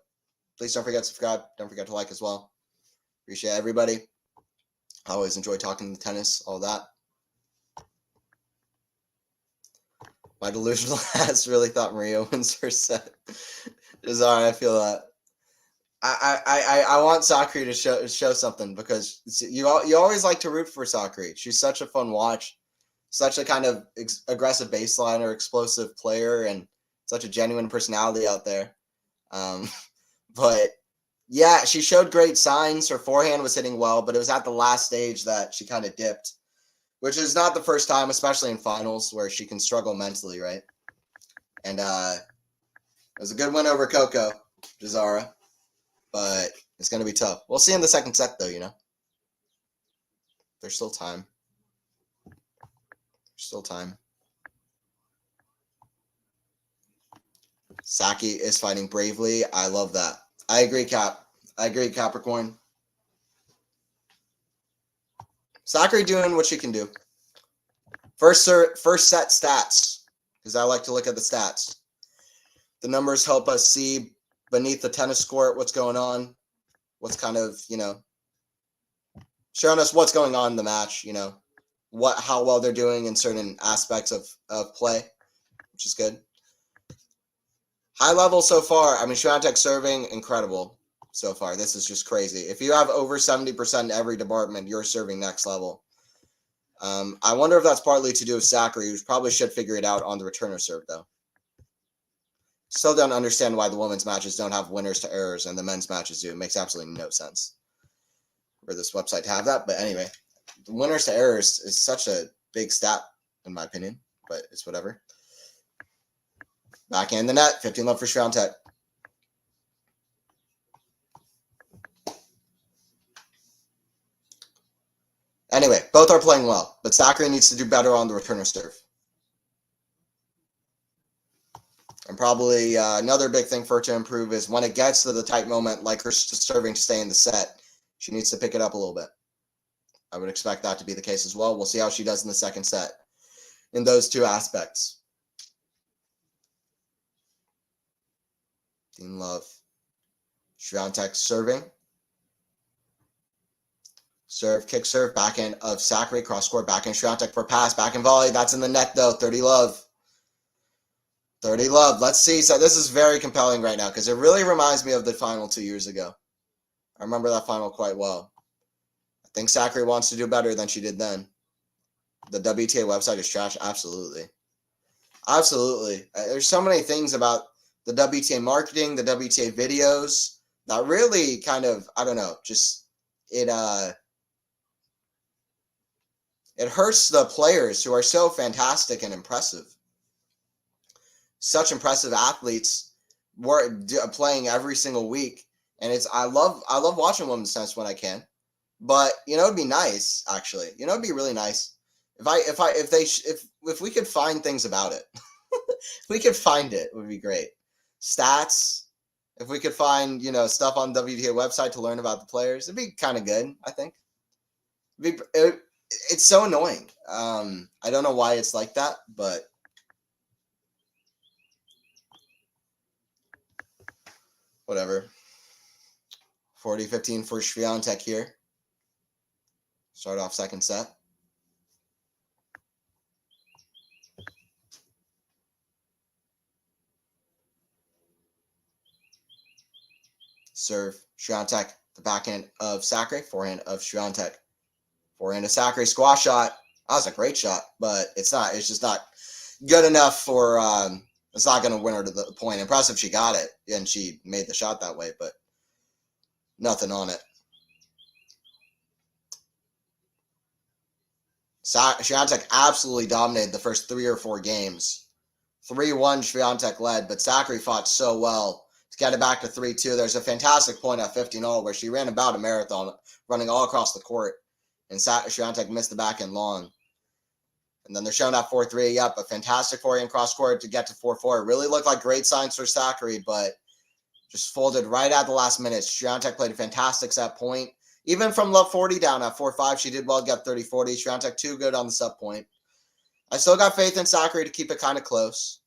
please don't forget to subscribe. Don't forget to like as well. Appreciate everybody. I always enjoy talking tennis, all that. My delusional ass really thought Maria wins her set. It's all right, I feel that. I want Sakkari to show something, because you always like to root for Sakkari. She's such a fun watch, such a kind of aggressive baseliner, explosive player, and such a genuine personality out there. But yeah, she showed great signs. Her forehand was hitting well, but it was at the last stage that she kind of dipped, which is not the first time, especially in finals, where she can struggle mentally, right? And it was a good win over Coco Jazara, but it's going to be tough. We'll see in the second set, though, you know. There's still time. There's still time. Saki is fighting bravely. I love that. I agree, Cap. I agree, Capricorn. Sakkari doing what she can do. First set stats, because I like to look at the stats. The numbers help us see beneath the tennis court what's going on, what's kind of, you know, showing us what's going on in the match, you know, how well they're doing in certain aspects of play, which is good. High level so far. I mean, Swiatek serving, incredible so far. This is just crazy. If you have over 70% in every department, you're serving next level. I wonder if that's partly to do with Sakkari, who probably should figure it out on the returner serve, though. Still don't understand why the women's matches don't have winners to errors and the men's matches do. It makes absolutely no sense for this website to have that. But anyway, the winners to errors is such a big stat, in my opinion, but it's whatever. Backhand the net, 15 love for Swiatek. Anyway, both are playing well, but Sakkari needs to do better on the returner serve. And probably another big thing for her to improve is when it gets to the tight moment, like her serving to stay in the set, she needs to pick it up a little bit. I would expect that to be the case as well. We'll see how she does in the second set in those two aspects. Dean Love. Swiatek serving. Serve, kick serve, backhand of Sakkari, cross court, backhand Swiatek for pass, backhand volley. That's in the net though. 30 love. 30 love. Let's see. So this is very compelling right now because it really reminds me of the final 2 years ago. I remember that final quite well. I think Sakkari wants to do better than she did then. The WTA website is trash. Absolutely. Absolutely. There's so many things about the WTA marketing, the WTA videos that really kind of, I don't know, just it hurts the players who are so fantastic and impressive. Such impressive athletes playing every single week, and I love watching women's tennis when I can. But you know, it'd be nice actually. You know, it'd be really nice if we could find things about it. If we could find it, would be great. Stats. If we could find, you know, stuff on the WTA website to learn about the players, it'd be kind of good. I think. It's so annoying. I don't know why it's like that, but. Whatever. 40-15 for Swiatek here. Start off second set. Serve, Swiatek, the backhand of Sakkari, forehand of Swiatek. Forehand of Sakkari, squash shot. That was a great shot, but it's just not good enough for, it's not going to win her to the point. Impressive she got it, and she made the shot that way, but nothing on it. Swiatek absolutely dominated the first 3 or 4 games. 3-1 Swiatek led, but Sakkari fought so well to get it back to 3-2. There's a fantastic point at 15-all where she ran about a marathon, running all across the court, and Swiatek missed the backhand long. And then they're showing that 4-3. Yep, a fantastic forehand cross court to get to 4-4. It really looked like great signs for Sakkari, but just folded right at the last minute. Swiatek played a fantastic set point. Even from love 40 down at 4-5, she did well, got 30-40. Swiatek too good on the sub point. I still got faith in Sakkari to keep it kind of close.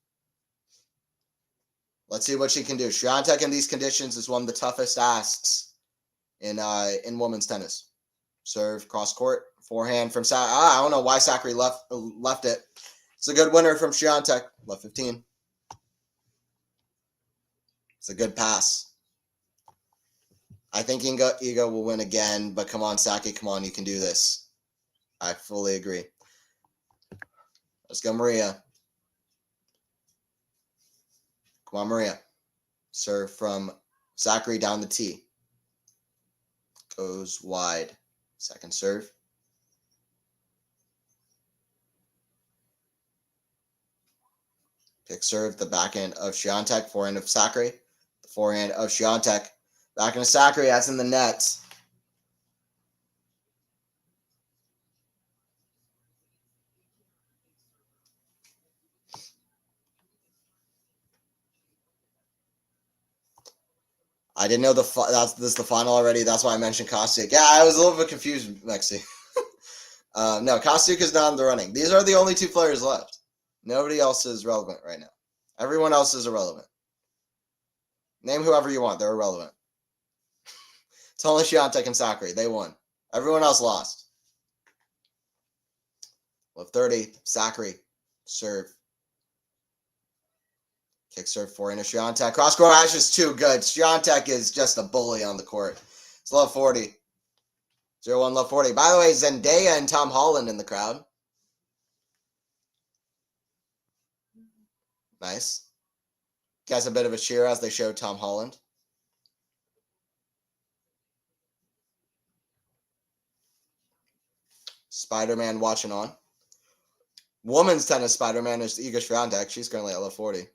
Let's see what she can do. Swiatek in these conditions is one of the toughest asks in women's tennis. Serve, cross court, forehand from Sakkari. I don't know why Sakkari left it. It's a good winner from Swiatek. Love 15. It's a good pass. I think Iga will win again, but come on, Saki, come on, you can do this. I fully agree. Let's go, Maria. Come on, Maria. Serve from Sakkari down the tee. Goes wide. Second serve. Pick serve, the backhand of Swiatek, forehand of Sakkari. The forehand of Swiatek. Backhand of Sakkari, that's in the net. I didn't know this is the final already. That's why I mentioned Kostyuk. Yeah, I was a little bit confused, Mexi. No, Kostyuk is not in the running. These are the only two players left. Nobody else is relevant right now. Everyone else is irrelevant. Name whoever you want. They're irrelevant. It's only Swiatek and Sakkari. They won. Everyone else lost. Love 30. Sakkari. Serve. Kick serve forehand of Swiatek. Cross court ash is too good. Swiatek is just a bully on the court. It's love 40. 0-1 love 40. By the way, Zendaya and Tom Holland in the crowd. Nice. Gets a bit of a cheer as they show Tom Holland. Spider-Man watching on. Women's tennis Spider-Man is Iga Swiatek. She's currently at love 40.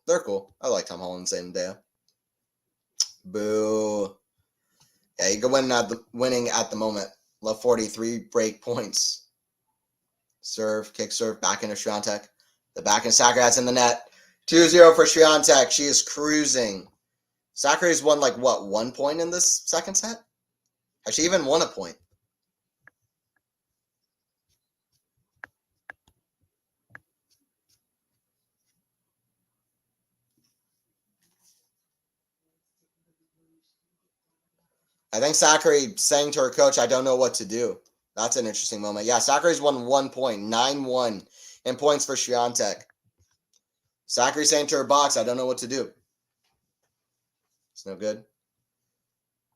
They're cool. I like Tom Holland and Zendaya. Boo. Yeah, Iga winning at the moment. Love 43 break points. Serve, kick serve, backhand of Swiatek. The backhand Sakkari, that's in the net. 2-0 for Swiatek. She is cruising. Sakkari's won like what, 1 point in this second set? Has she even won a point? I think Sakkari saying to her coach, I don't know what to do. That's an interesting moment. Yeah, Sakkari's won 1 point, 9-1 in points for Swiatek. Sakkari saying to her box, I don't know what to do. It's no good.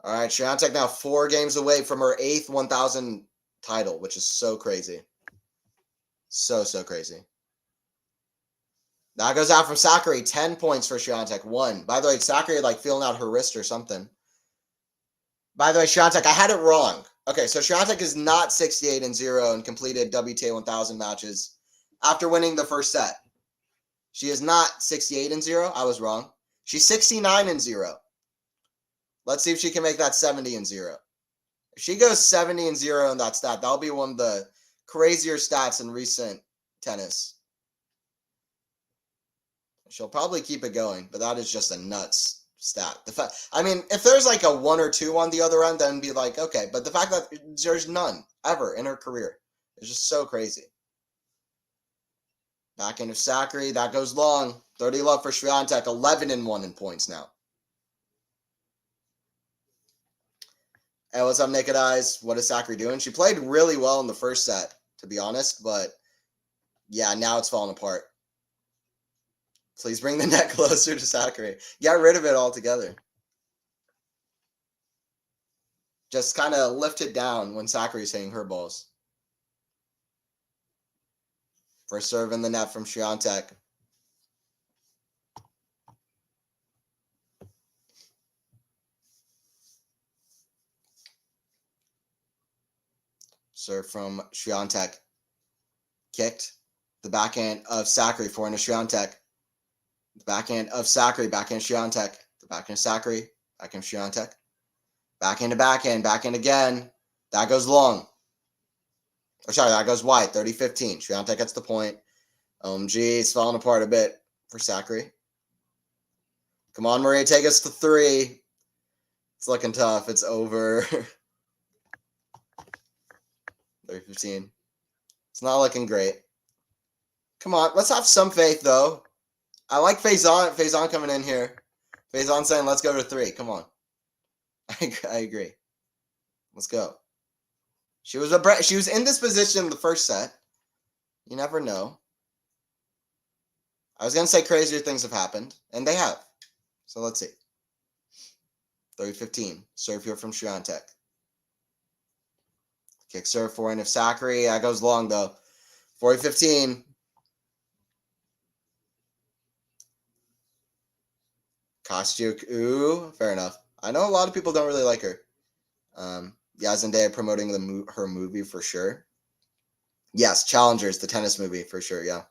All right, Swiatek now 4 games away from her 8th 1,000 title, which is so crazy. So crazy. That goes out from Sakkari. 10 points for Swiatek. 1. By the way, Sakkari like feeling out her wrist or something. By the way, Swiatek, I had it wrong. Okay, so Swiatek is not 68-0 and completed WTA 1000 matches after winning the first set. She is not 68-0. I was wrong. She's 69-0. Let's see if she can make that 70-0. If she goes 70-0 in that stat, that'll be one of the crazier stats in recent tennis. She'll probably keep it going, but that is just a nuts stat. If there's like a 1 or 2 on the other end, then be like, okay. But the fact that there's none ever in her career is just so crazy. Backhand of Sakkari, that goes long. 30 love for Swiatek, 11-1 in points now. Hey, what's up, Naked Eyes? What is Sakkari doing? She played really well in the first set, to be honest, but yeah, now it's falling apart. Please bring the net closer to Sakkari. Get rid of it altogether. Just kind of lift it down when Sakkari's hitting her balls. First serve in the net from Swiatek. Serve from Swiatek. Kicked. The backhand of Sakkari, forehand of Swiatek. The backhand of Sakkari, backhand Swiatek. The backhand of Sakkari, backhand Swiatek. Backhand to backhand again. That goes long. That goes wide, 30-15. Swiatek gets the point. OMG, it's falling apart a bit for Sakkari. Come on, Maria, take us to 3. It's looking tough. It's over. 30-15. It's not looking great. Come on, let's have some faith, though. I like Faison coming in here. Faison saying, let's go to 3. Come on. I agree. Let's go. She was in this position the first set. You never know. I was going to say crazier things have happened, and they have. So let's see. 30-15. Serve here from Swiatek. Kick serve forehand of Sakkari. That goes long, though. 40-15. Kostyuk. Ooh, fair enough. I know a lot of people don't really like her. Yeah, Zendaya promoting her movie for sure. Yes, Challengers, the tennis movie for sure, yeah.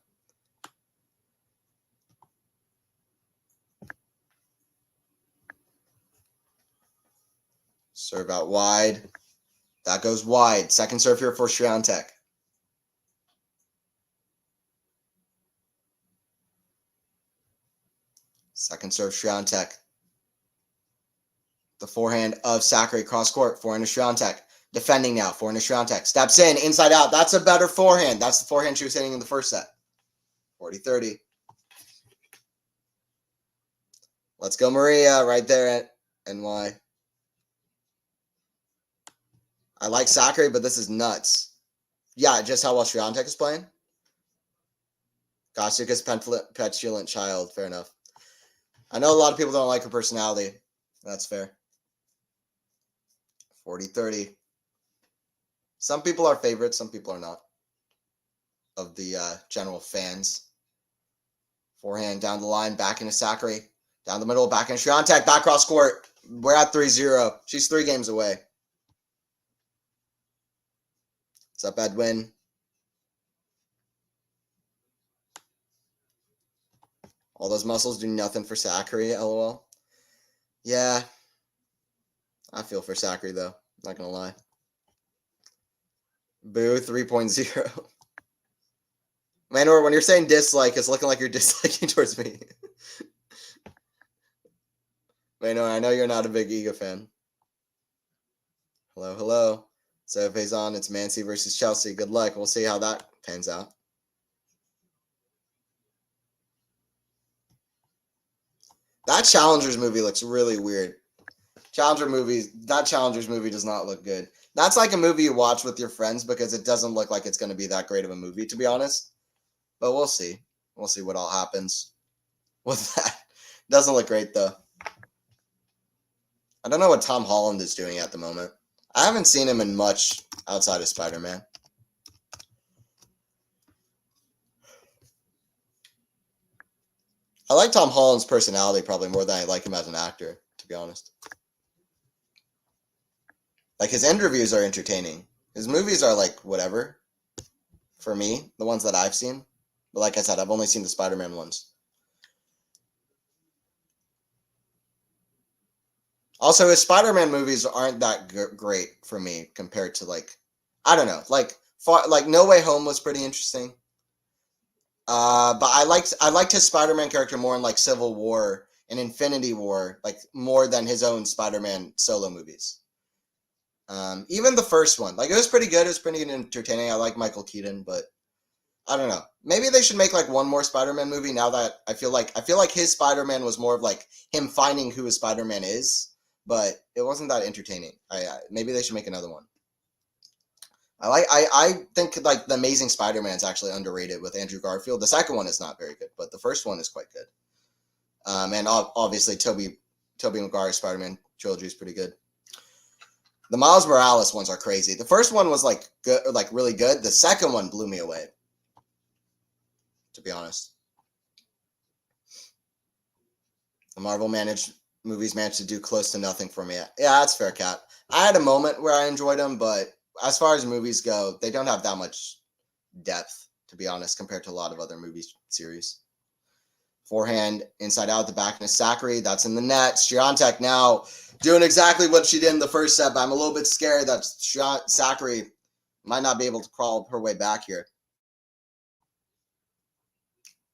Serve out wide. That goes wide. Second serve here for Swiatek. Second serve, Swiatek. The forehand of Sakkari cross court. Forehand of Swiatek. Defending now. Forehand of Swiatek. Steps in. Inside out. That's a better forehand. That's the forehand she was hitting in the first set. 40-30. Let's go, Maria, right there at NY. I like Sakkari, but this is nuts. Yeah, just how well Swiatek is playing. Kostyuk is petulant child. Fair enough. I know a lot of people don't like her personality. That's fair. 40-30. Some people are favorites, some people are not. Of the general fans. Forehand down the line, back into Sakkari. Down the middle, back into Swiatek, back cross court. We're at 3-0. She's 3 games away. What's up, Edwin? All those muscles do nothing for Sakkari, lol. Yeah. I feel for Sakkari, though. Not going to lie. Boo 3.0. Manor, when you're saying dislike, it's looking like you're disliking towards me. Manor, I know you're not a big Ega fan. Hello, hello. So if he's on, it's Man City versus Chelsea. Good luck. We'll see how that pans out. That Challengers movie looks really weird. That Challengers movie does not look good. That's like a movie you watch with your friends because it doesn't look like it's going to be that great of a movie, to be honest. But we'll see. We'll see what all happens with that. Doesn't look great, though. I don't know what Tom Holland is doing at the moment. I haven't seen him in much outside of Spider-Man. I like Tom Holland's personality probably more than I like him as an actor, to be honest. Like, his interviews are entertaining. His movies are, like, whatever. For me, the ones that I've seen. But like I said, I've only seen the Spider-Man ones. Also, his Spider-Man movies aren't that great for me compared to, like, I don't know. Like No Way Home was pretty interesting. But I liked his Spider-Man character more in, like, Civil War and Infinity War, like, more than his own Spider-Man solo movies. Even the first one, like, it was pretty good. It was pretty entertaining. I like Michael Keaton, but I don't know. Maybe they should make, like, one more Spider-Man movie now that I feel like his Spider-Man was more of, like, him finding who his Spider-Man is, but it wasn't that entertaining. Maybe they should make another one. I think, like, The Amazing Spider-Man is actually underrated with Andrew Garfield. The second one is not very good, but the first one is quite good. And obviously Tobey Maguire's Spider-Man trilogy is pretty good. The Miles Morales ones are crazy. The first one was, like, good, like, really good. The second one blew me away, to be honest. The Marvel movies managed to do close to nothing for me. Yeah, that's fair, Cat. I had a moment where I enjoyed them, but as far as movies go, they don't have that much depth, to be honest, compared to a lot of other movie series. Forehand, inside out, the back into Sakkari. That's in the net. Swiatek now doing exactly what she did in the first set, but I'm a little bit scared that Sakkari might not be able to crawl her way back here.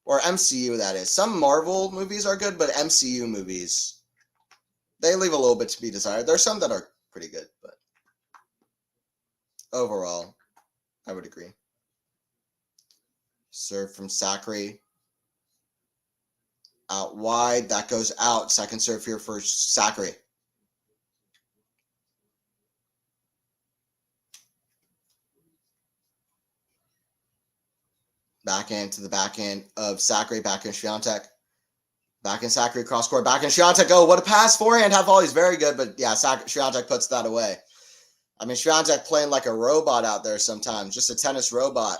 Or MCU, that is. Some Marvel movies are good, but MCU movies They leave a little bit to be desired. There's some that are pretty good, but overall, I would agree. Serve from Sakkari. Out wide. That goes out. Second serve here for Sakkari. Backhand to the backhand of Sakkari. Backhand Swiatek. Backhand Sakkari cross court. Backhand Swiatek. Oh, what a pass. Forehand half volley is very good, but yeah, Swiatek puts that away. I mean, Swiatek playing like a robot out there sometimes. Just a tennis robot.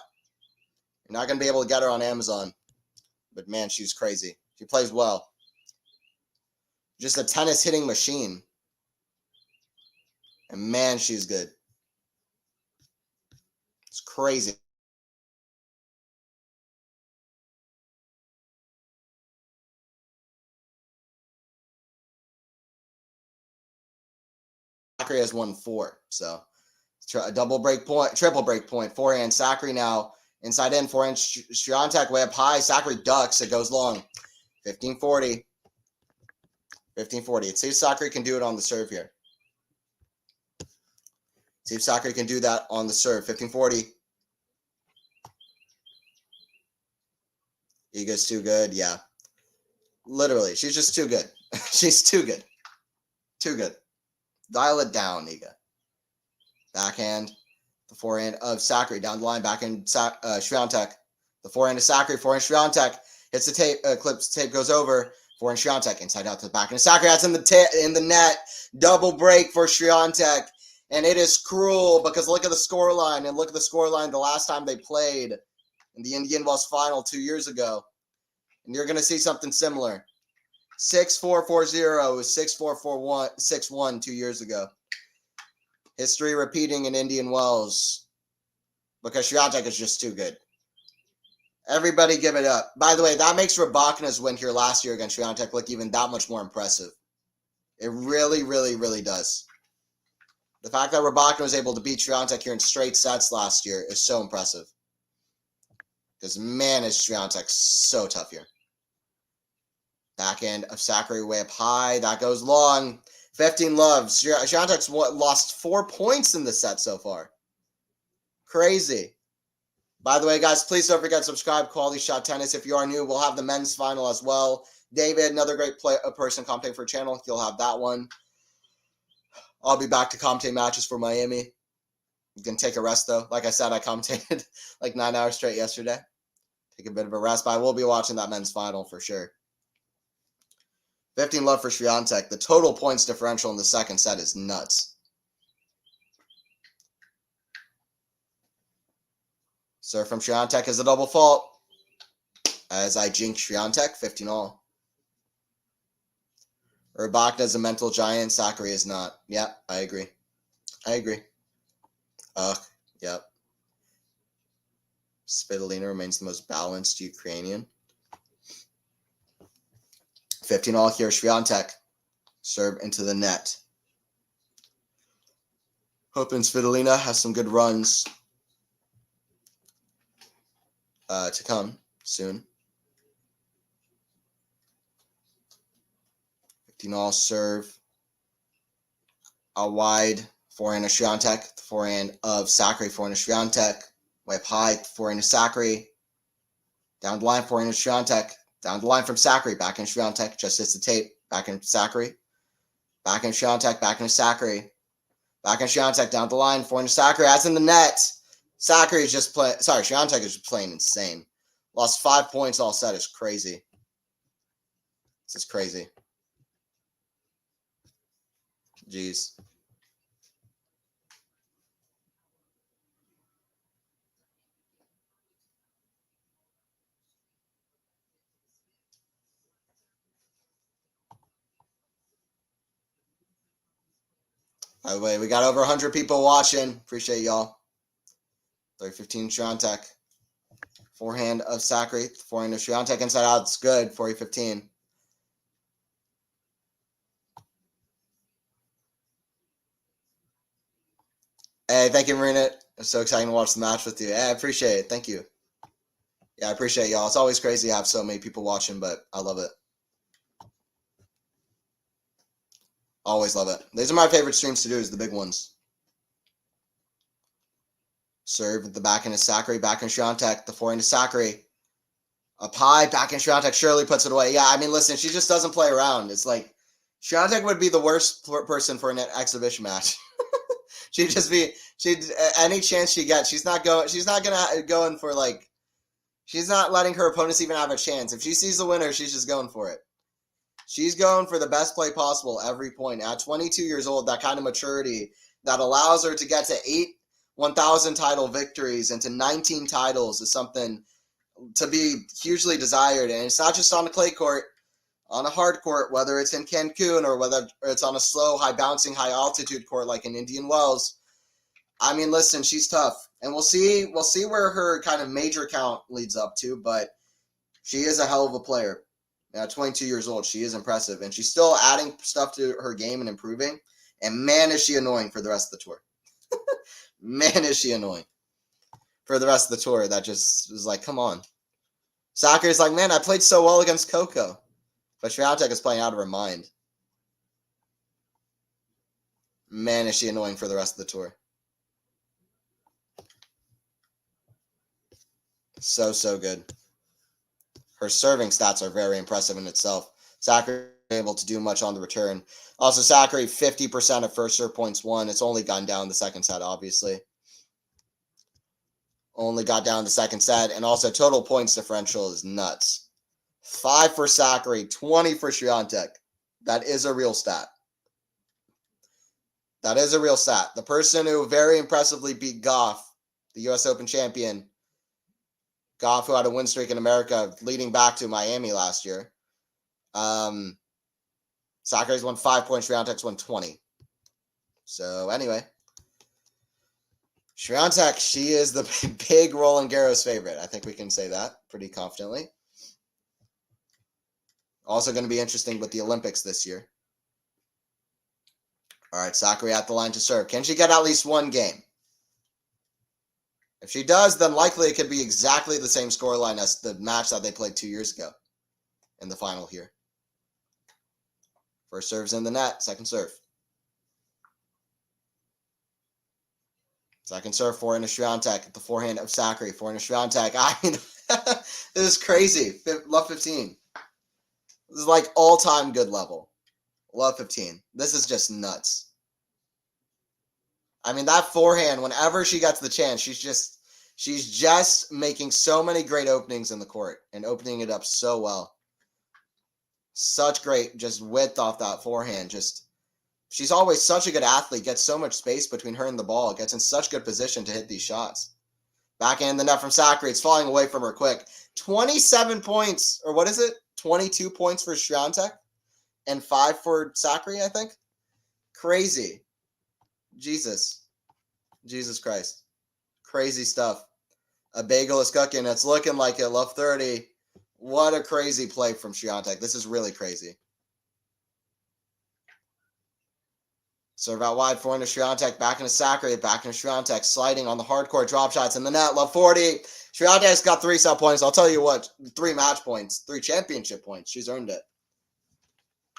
You're not going to be able to get her on Amazon. But man, she's crazy. She plays well. Just a tennis hitting machine. And man, she's good. It's crazy. Sakkari has won 4. So a double break point, triple break point. Forehand Sakkari now inside in. Forehand Swiatek way up high. Sakkari ducks. It goes long. 15-40. 15-40. Let's see if Sakkari can do it on the serve here. See if Sakkari can do that on the serve. 15-40. Iga's too good. Yeah. Literally, she's just too good. She's too good. Too good. Dial it down, Iga. Backhand. The forehand of Sakkari. Down the line. Backhand Swiatek. The forehand of Sakkari. Forehand Swiatek. Hits the tape. Clips. Tape goes over. Forehand Swiatek. Inside out to the backhand of Sakkari. That's in the net. Double break for Swiatek. And it is cruel because look at the scoreline. And look at the scoreline the last time they played in the Indian Wells final 2 years ago. And you're going to see something similar. 6-4, 4-0 was 6-4, 4-1, 6-1 2 years ago. History repeating in Indian Wells because Swiatek is just too good. Everybody give it up. By the way, that makes Rybakina's win here last year against Swiatek look even that much more impressive. It really, really, really does. The fact that Rybakina was able to beat Swiatek here in straight sets last year is so impressive. Because man, is Swiatek so tough here. Backhand of Sakkari way up high. That goes long. 15 loves. Swiatek's lost 4 points in the set so far. Crazy. By the way, guys, please don't forget to subscribe. QualityShot Tennis. If you are new, we'll have the men's final as well. David, another great person commentating for a channel. You'll have that one. I'll be back to commentate matches for Miami. You can take a rest, though. Like I said, I commentated like 9 hours straight yesterday. Take a bit of a rest, but I will be watching that men's final for sure. 15 love for Swiatek. The total points differential in the second set is nuts. Serve from Swiatek is a double fault. As I jinx Swiatek, 15-all. Rybakina is a mental giant. Sakkari is not. Yeah, I agree. I agree. Yep. Svitolina remains the most balanced Ukrainian. 15-all here, Swiatek. Serve into the net. Hoping Svitolina has some good runs to come soon. 15-all serve. Out wide. Forehand of Swiatek. The forehand of Sakkari. Forehand of Swiatek. Way up high. Forehand of Sakkari. Down the line. Forehand of Swiatek. Down the line from Sakkari. Backhand Swiatek. Just hits the tape. Backhand Sakkari. Backhand Swiatek. Backhand Sakkari. Backhand Swiatek. Down the line. Forehand Sakkari. That's in the net. Sakkari is just playing. Sorry, Swiatek is just playing insane. Lost 5 points all set. Is crazy. This is crazy. Jeez. By the way, we got over 100 people watching. Appreciate y'all. 30-15 Swiatek. Forehand of Sakkari. Forehand of Swiatek inside out. It's good. 40-15. Hey, thank you, Marina. It's so exciting to watch the match with you. Hey, I appreciate it. Thank you. Yeah, I appreciate y'all. It's always crazy to have so many people watching, but I love it. Always love it. These are my favorite streams to do, is the big ones. Serve at the backhand of Sakkari, backhand Swiatek, the forehand of Sakkari. Up high, backhand Swiatek surely puts it away. Yeah, I mean, listen, she just doesn't play around. It's like, Swiatek would be the worst person for an exhibition match. She'd just be, any chance she gets, she's not going to go in for, like, she's not letting her opponents even have a chance. If she sees the winner, she's just going for it. She's going for the best play possible every point. At 22 years old, that kind of maturity that allows her to get to 8 1,000 title victories and to 19 titles is something to be hugely desired. And it's not just on a clay court, on a hard court, whether it's in Cancun or whether it's on a slow, high-bouncing, high-altitude court like in Indian Wells. I mean, listen, she's tough. And we'll see where her kind of major count leads up to, but she is a hell of a player. At 22 years old, she is impressive. And she's still adding stuff to her game and improving. And man, is she annoying for the rest of the tour. Man, is she annoying for the rest of the tour. That just was like, come on. Sakkari's like, man, I played so well against Coco. But Swiatek is playing out of her mind. Man, is she annoying for the rest of the tour. So good. Her serving stats are very impressive in itself. Sakkari able to do much on the return. Also, Sakkari, 50% of first serve points won. It's only gone down the second set, obviously. Only got down the second set. And also, total points differential is nuts. 5 for Sakkari, 20 for Swiatek. That is a real stat. That is a real stat. The person who very impressively beat Goff, the U.S. Open champion, Goff, who had a win streak in America leading back to Miami last year. Sakkari's won 5 points, Swiatek's won 20. So anyway, Swiatek, she is the big Roland Garros favorite. I think we can say that pretty confidently. Also going to be interesting with the Olympics this year. All right, Sakkari at the line to serve. Can she get at least one game? If she does, then likely it could be exactly the same scoreline as the match that they played 2 years ago in the final here. First serve's in the net, second serve. Second serve, forehand of Swiatek, the forehand of Sakkari, forehand of Swiatek. I mean, this is crazy. Love 15. This is like all-time good level. Love 15. This is just nuts. I mean, that forehand, whenever she gets the chance, she's just making so many great openings in the court and opening it up so well. Such great just width off that forehand. She's always such a good athlete, gets so much space between her and the ball, gets in such good position to hit these shots. Backhand in the net from Sakkari. It's falling away from her quick. 27 points, or what is it? 22 points for Swiatek and 5 for Sakkari, I think. Crazy. Jesus Christ. Crazy stuff. A bagel is cooking. It's looking like it. Love 30. What a crazy play from Swiatek. This is really crazy. Serve out wide, forehand of Swiatek, back into Sakkari, back into Swiatek, sliding on the hard court, drop shots in the net, love 40. Swiatek's got 3 set points. I'll tell you what, 3 match points, 3 championship points. She's earned it.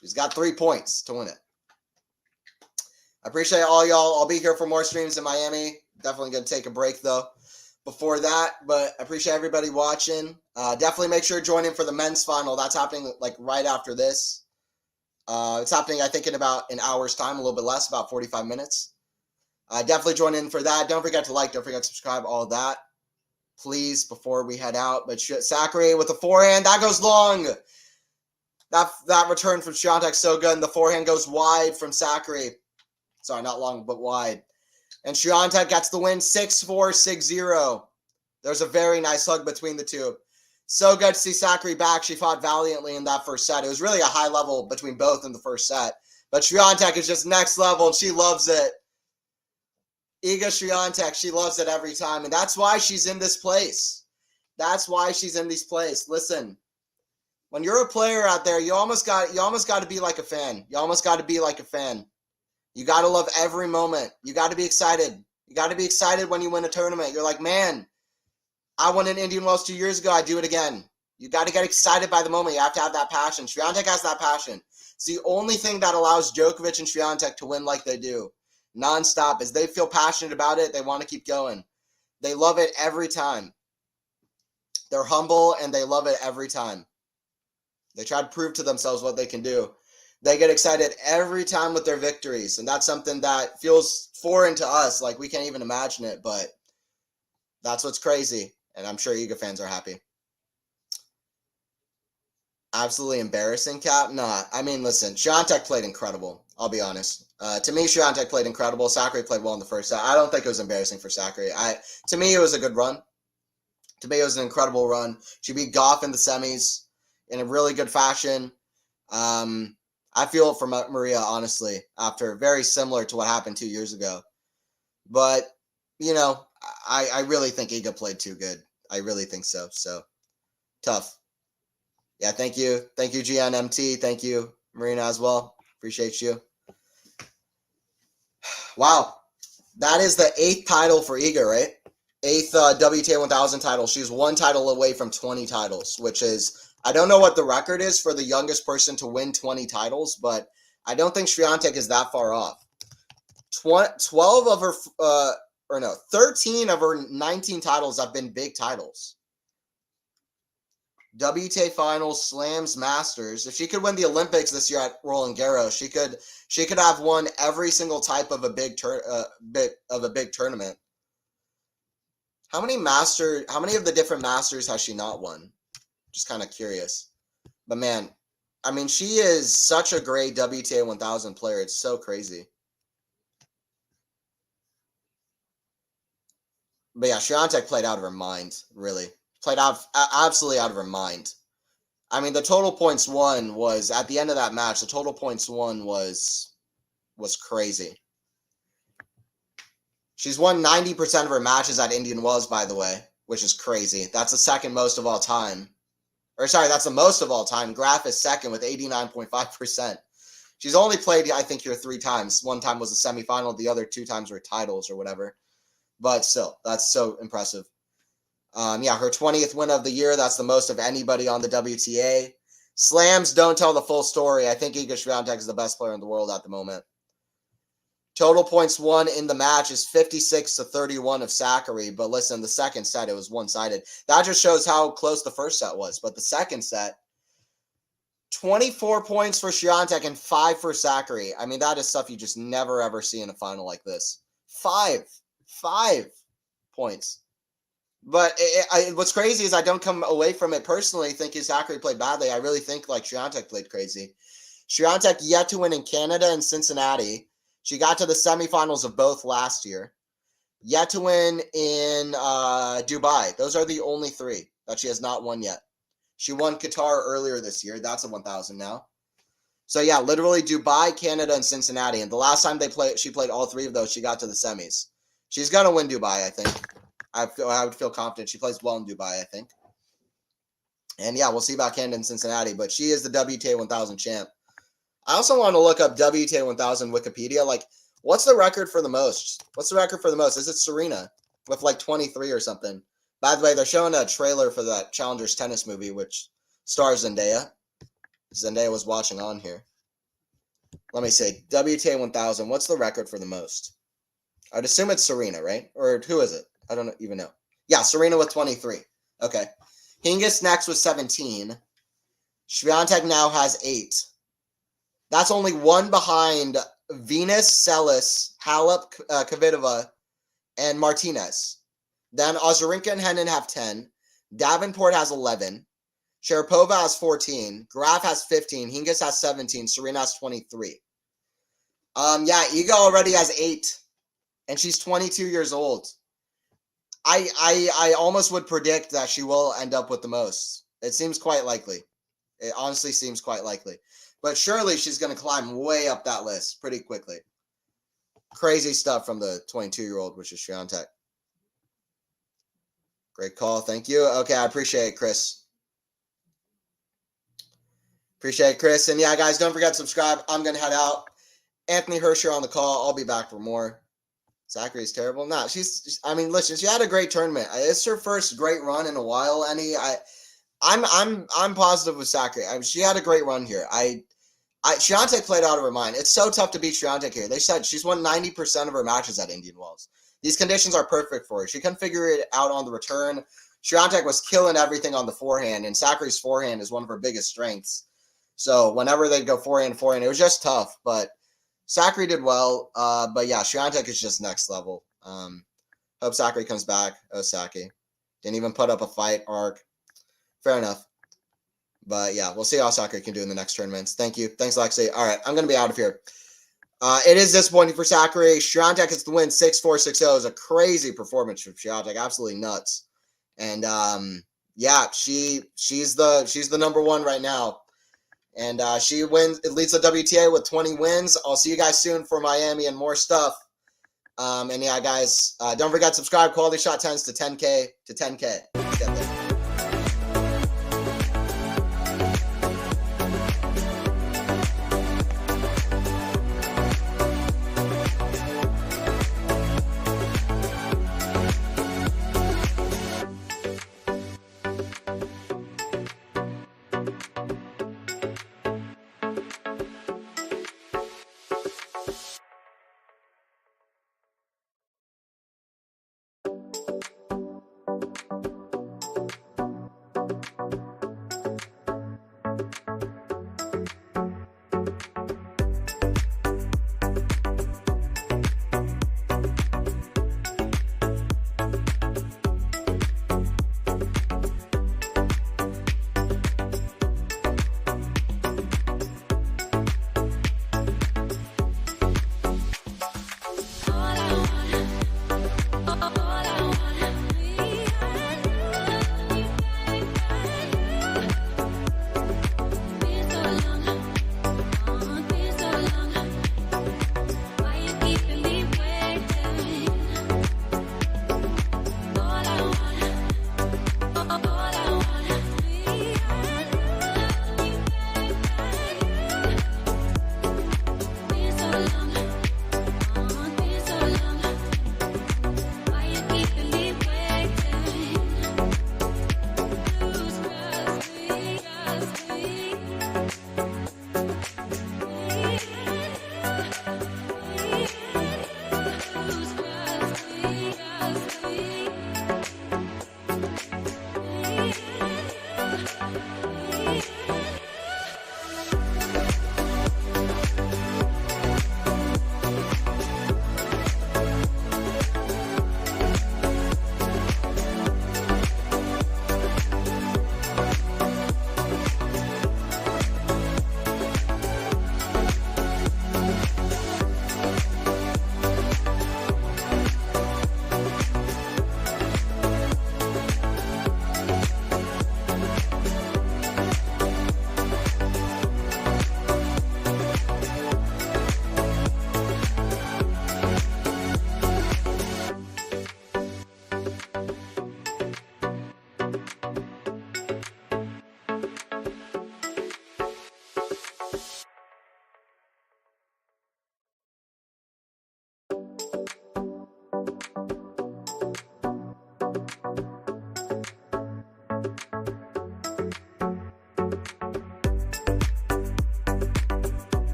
She's got 3 points to win it. I appreciate all y'all. I'll be here for more streams in Miami. Definitely going to take a break, though, before that. But I appreciate everybody watching. Definitely make sure to join in for the men's final. That's happening, like, right after this. It's happening, I think, in about an hour's time, a little bit less, about 45 minutes. Definitely join in for that. Don't forget to like, don't forget to subscribe, all of that, please, before we head out. But Sakkari with the forehand, that goes long. That return from Swiatek so good, and the forehand goes wide from Sakkari. Sorry, not long, but wide. And Swiatek gets the win, 6-4, 6-0. There's a very nice hug between the two. So good to see Sakkari back. She fought valiantly in that first set. It was really a high level between both in the first set. But Swiatek is just next level, and she loves it. Iga Swiatek, she loves it every time. And that's why she's in this place. That's why she's in this place. Listen, when you're a player out there, you almost got to be like a fan. You almost got to be like a fan. You got to love every moment. You got to be excited. You got to be excited when you win a tournament. You're like, man, I won an Indian Wells 2 years ago. I do it again. You got to get excited by the moment. You have to have that passion. Swiatek has that passion. It's the only thing that allows Djokovic and Swiatek to win like they do, nonstop, is they feel passionate about it. They want to keep going. They love it every time. They're humble, and they love it every time. They try to prove to themselves what they can do. They get excited every time with their victories, and that's something that feels foreign to us. Like, we can't even imagine it, but that's what's crazy, and I'm sure Iga fans are happy. Absolutely embarrassing, Cap? Nah, I mean, listen, Swiatek played incredible. I'll be honest. To me, Swiatek played incredible. Sakkari played well in the first set. I don't think it was embarrassing for Sakkari. To me, it was a good run. To me, it was an incredible run. She beat Goff in the semis in a really good fashion. I feel it for Maria, honestly, after very similar to what happened 2 years ago. But, you know, I really think Iga played too good. I really think so. So, tough. Yeah, thank you. Thank you, GNMT. Thank you, Marina, as well. Appreciate you. Wow. That is the 8th title for Iga, right? 8th WTA 1000 title. She's 1 title away from 20 titles, which is, I don't know what the record is for the youngest person to win 20 titles, but I don't think Swiatek is that far off. 13 of her 19 titles have been big titles. WTA finals, slams, masters. If she could win the Olympics this year at Roland Garros, she could have won every single type of a big tournament. How many of the different masters has she not won? Just kind of curious. But man, I mean, she is such a great WTA 1000 player. It's so crazy. But yeah, Swiatek played out of her mind, really. Played out absolutely out of her mind. I mean, the total points won was, at the end of that match, the total points won was crazy. She's won 90% of her matches at Indian Wells, by the way, which is crazy. That's the second most of all time. Or sorry, that's the most of all time. Graf is second with 89.5%. She's only played, I think, here 3 times. 1 time was a semifinal. The other 2 times were titles or whatever. But still, that's so impressive. Yeah, her 20th win of the year. That's the most of anybody on the WTA. Slams don't tell the full story. I think Iga Swiatek is the best player in the world at the moment. Total points won in the match is 56-31 of Sakkari. But listen, the second set, it was one-sided. That just shows how close the first set was. But the second set, 24 points for Swiatek and 5 for Sakkari. I mean, that is stuff you just never, ever see in a final like this. 5 points. But what's crazy is I don't come away from it personally thinking Sakkari played badly. I really think like Swiatek played crazy. Swiatek yet to win in Canada and Cincinnati. She got to the semifinals of both last year. Yet to win in Dubai. Those are the only 3 that she has not won yet. She won Qatar earlier this year. That's a 1000 now. So yeah, literally Dubai, Canada, and Cincinnati. And the last time she played all 3 of those, she got to the semis. She's going to win Dubai, I think. I would feel confident. She plays well in Dubai, I think. And yeah, we'll see about Canada and Cincinnati. But she is the WTA 1000 champ. I also want to look up WTA 1000 Wikipedia. Like, what's the record for the most? What's the record for the most? Is it Serena with like 23 or something? By the way, they're showing a trailer for that Challengers tennis movie, which stars Zendaya. Zendaya was watching on here. Let me see. WTA 1000. What's the record for the most? I'd assume it's Serena, right? Or who is it? I don't even know. Yeah, Serena with 23. Okay. Hingis next with 17. Swiatek now has 8. That's only 1 behind Venus, Celis, Halep, Kvitova, and Martinez. Then Azarenka and Henin have 10. Davenport has 11. Sharapova has 14. Graf has 15. Hingis has 17. Serena has 23. Yeah, Iga already has 8. And she's 22 years old. I almost would predict that she will end up with the most. It seems quite likely. It honestly seems quite likely. But surely she's going to climb way up that list pretty quickly. Crazy stuff from the 22-year-old, which is Swiatek. Great call. Thank you. Okay, I appreciate it, Chris. Appreciate it, Chris. And yeah, guys, don't forget to subscribe. I'm going to head out. Anthony Hersher on the call. I'll be back for more. Sakkari is terrible. No, I mean, listen, she had a great tournament. It's her first great run in a while, Annie. I'm positive with Sakkari. I mean, she had a great run here. Swiatek played out of her mind. It's so tough to beat Swiatek here. They said she's won 90% of her matches at Indian Wells. These conditions are perfect for her. She couldn't figure it out on the return. Swiatek was killing everything on the forehand, and Sakkari's forehand is one of her biggest strengths. So whenever they go forehand, it was just tough. But Sakkari did well. But yeah, Swiatek is just next level. Hope Sakkari comes back. Osaki. Didn't even put up a fight arc. Fair enough. But yeah, we'll see how Sakkari can do in the next tournaments. Thank you. Thanks, Lexi. All right, I'm going to be out of here. It is disappointing for Sakkari. Swiatek gets the win 6-4, 6-0. Is a crazy performance from Swiatek. Absolutely nuts. And yeah, she's the number one right now. And she wins. It leads the WTA with 20 wins. I'll see you guys soon for Miami and more stuff. And yeah, guys, don't forget to subscribe. QualityShot 10s to 10K to 10K. Let's get there.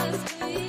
Just be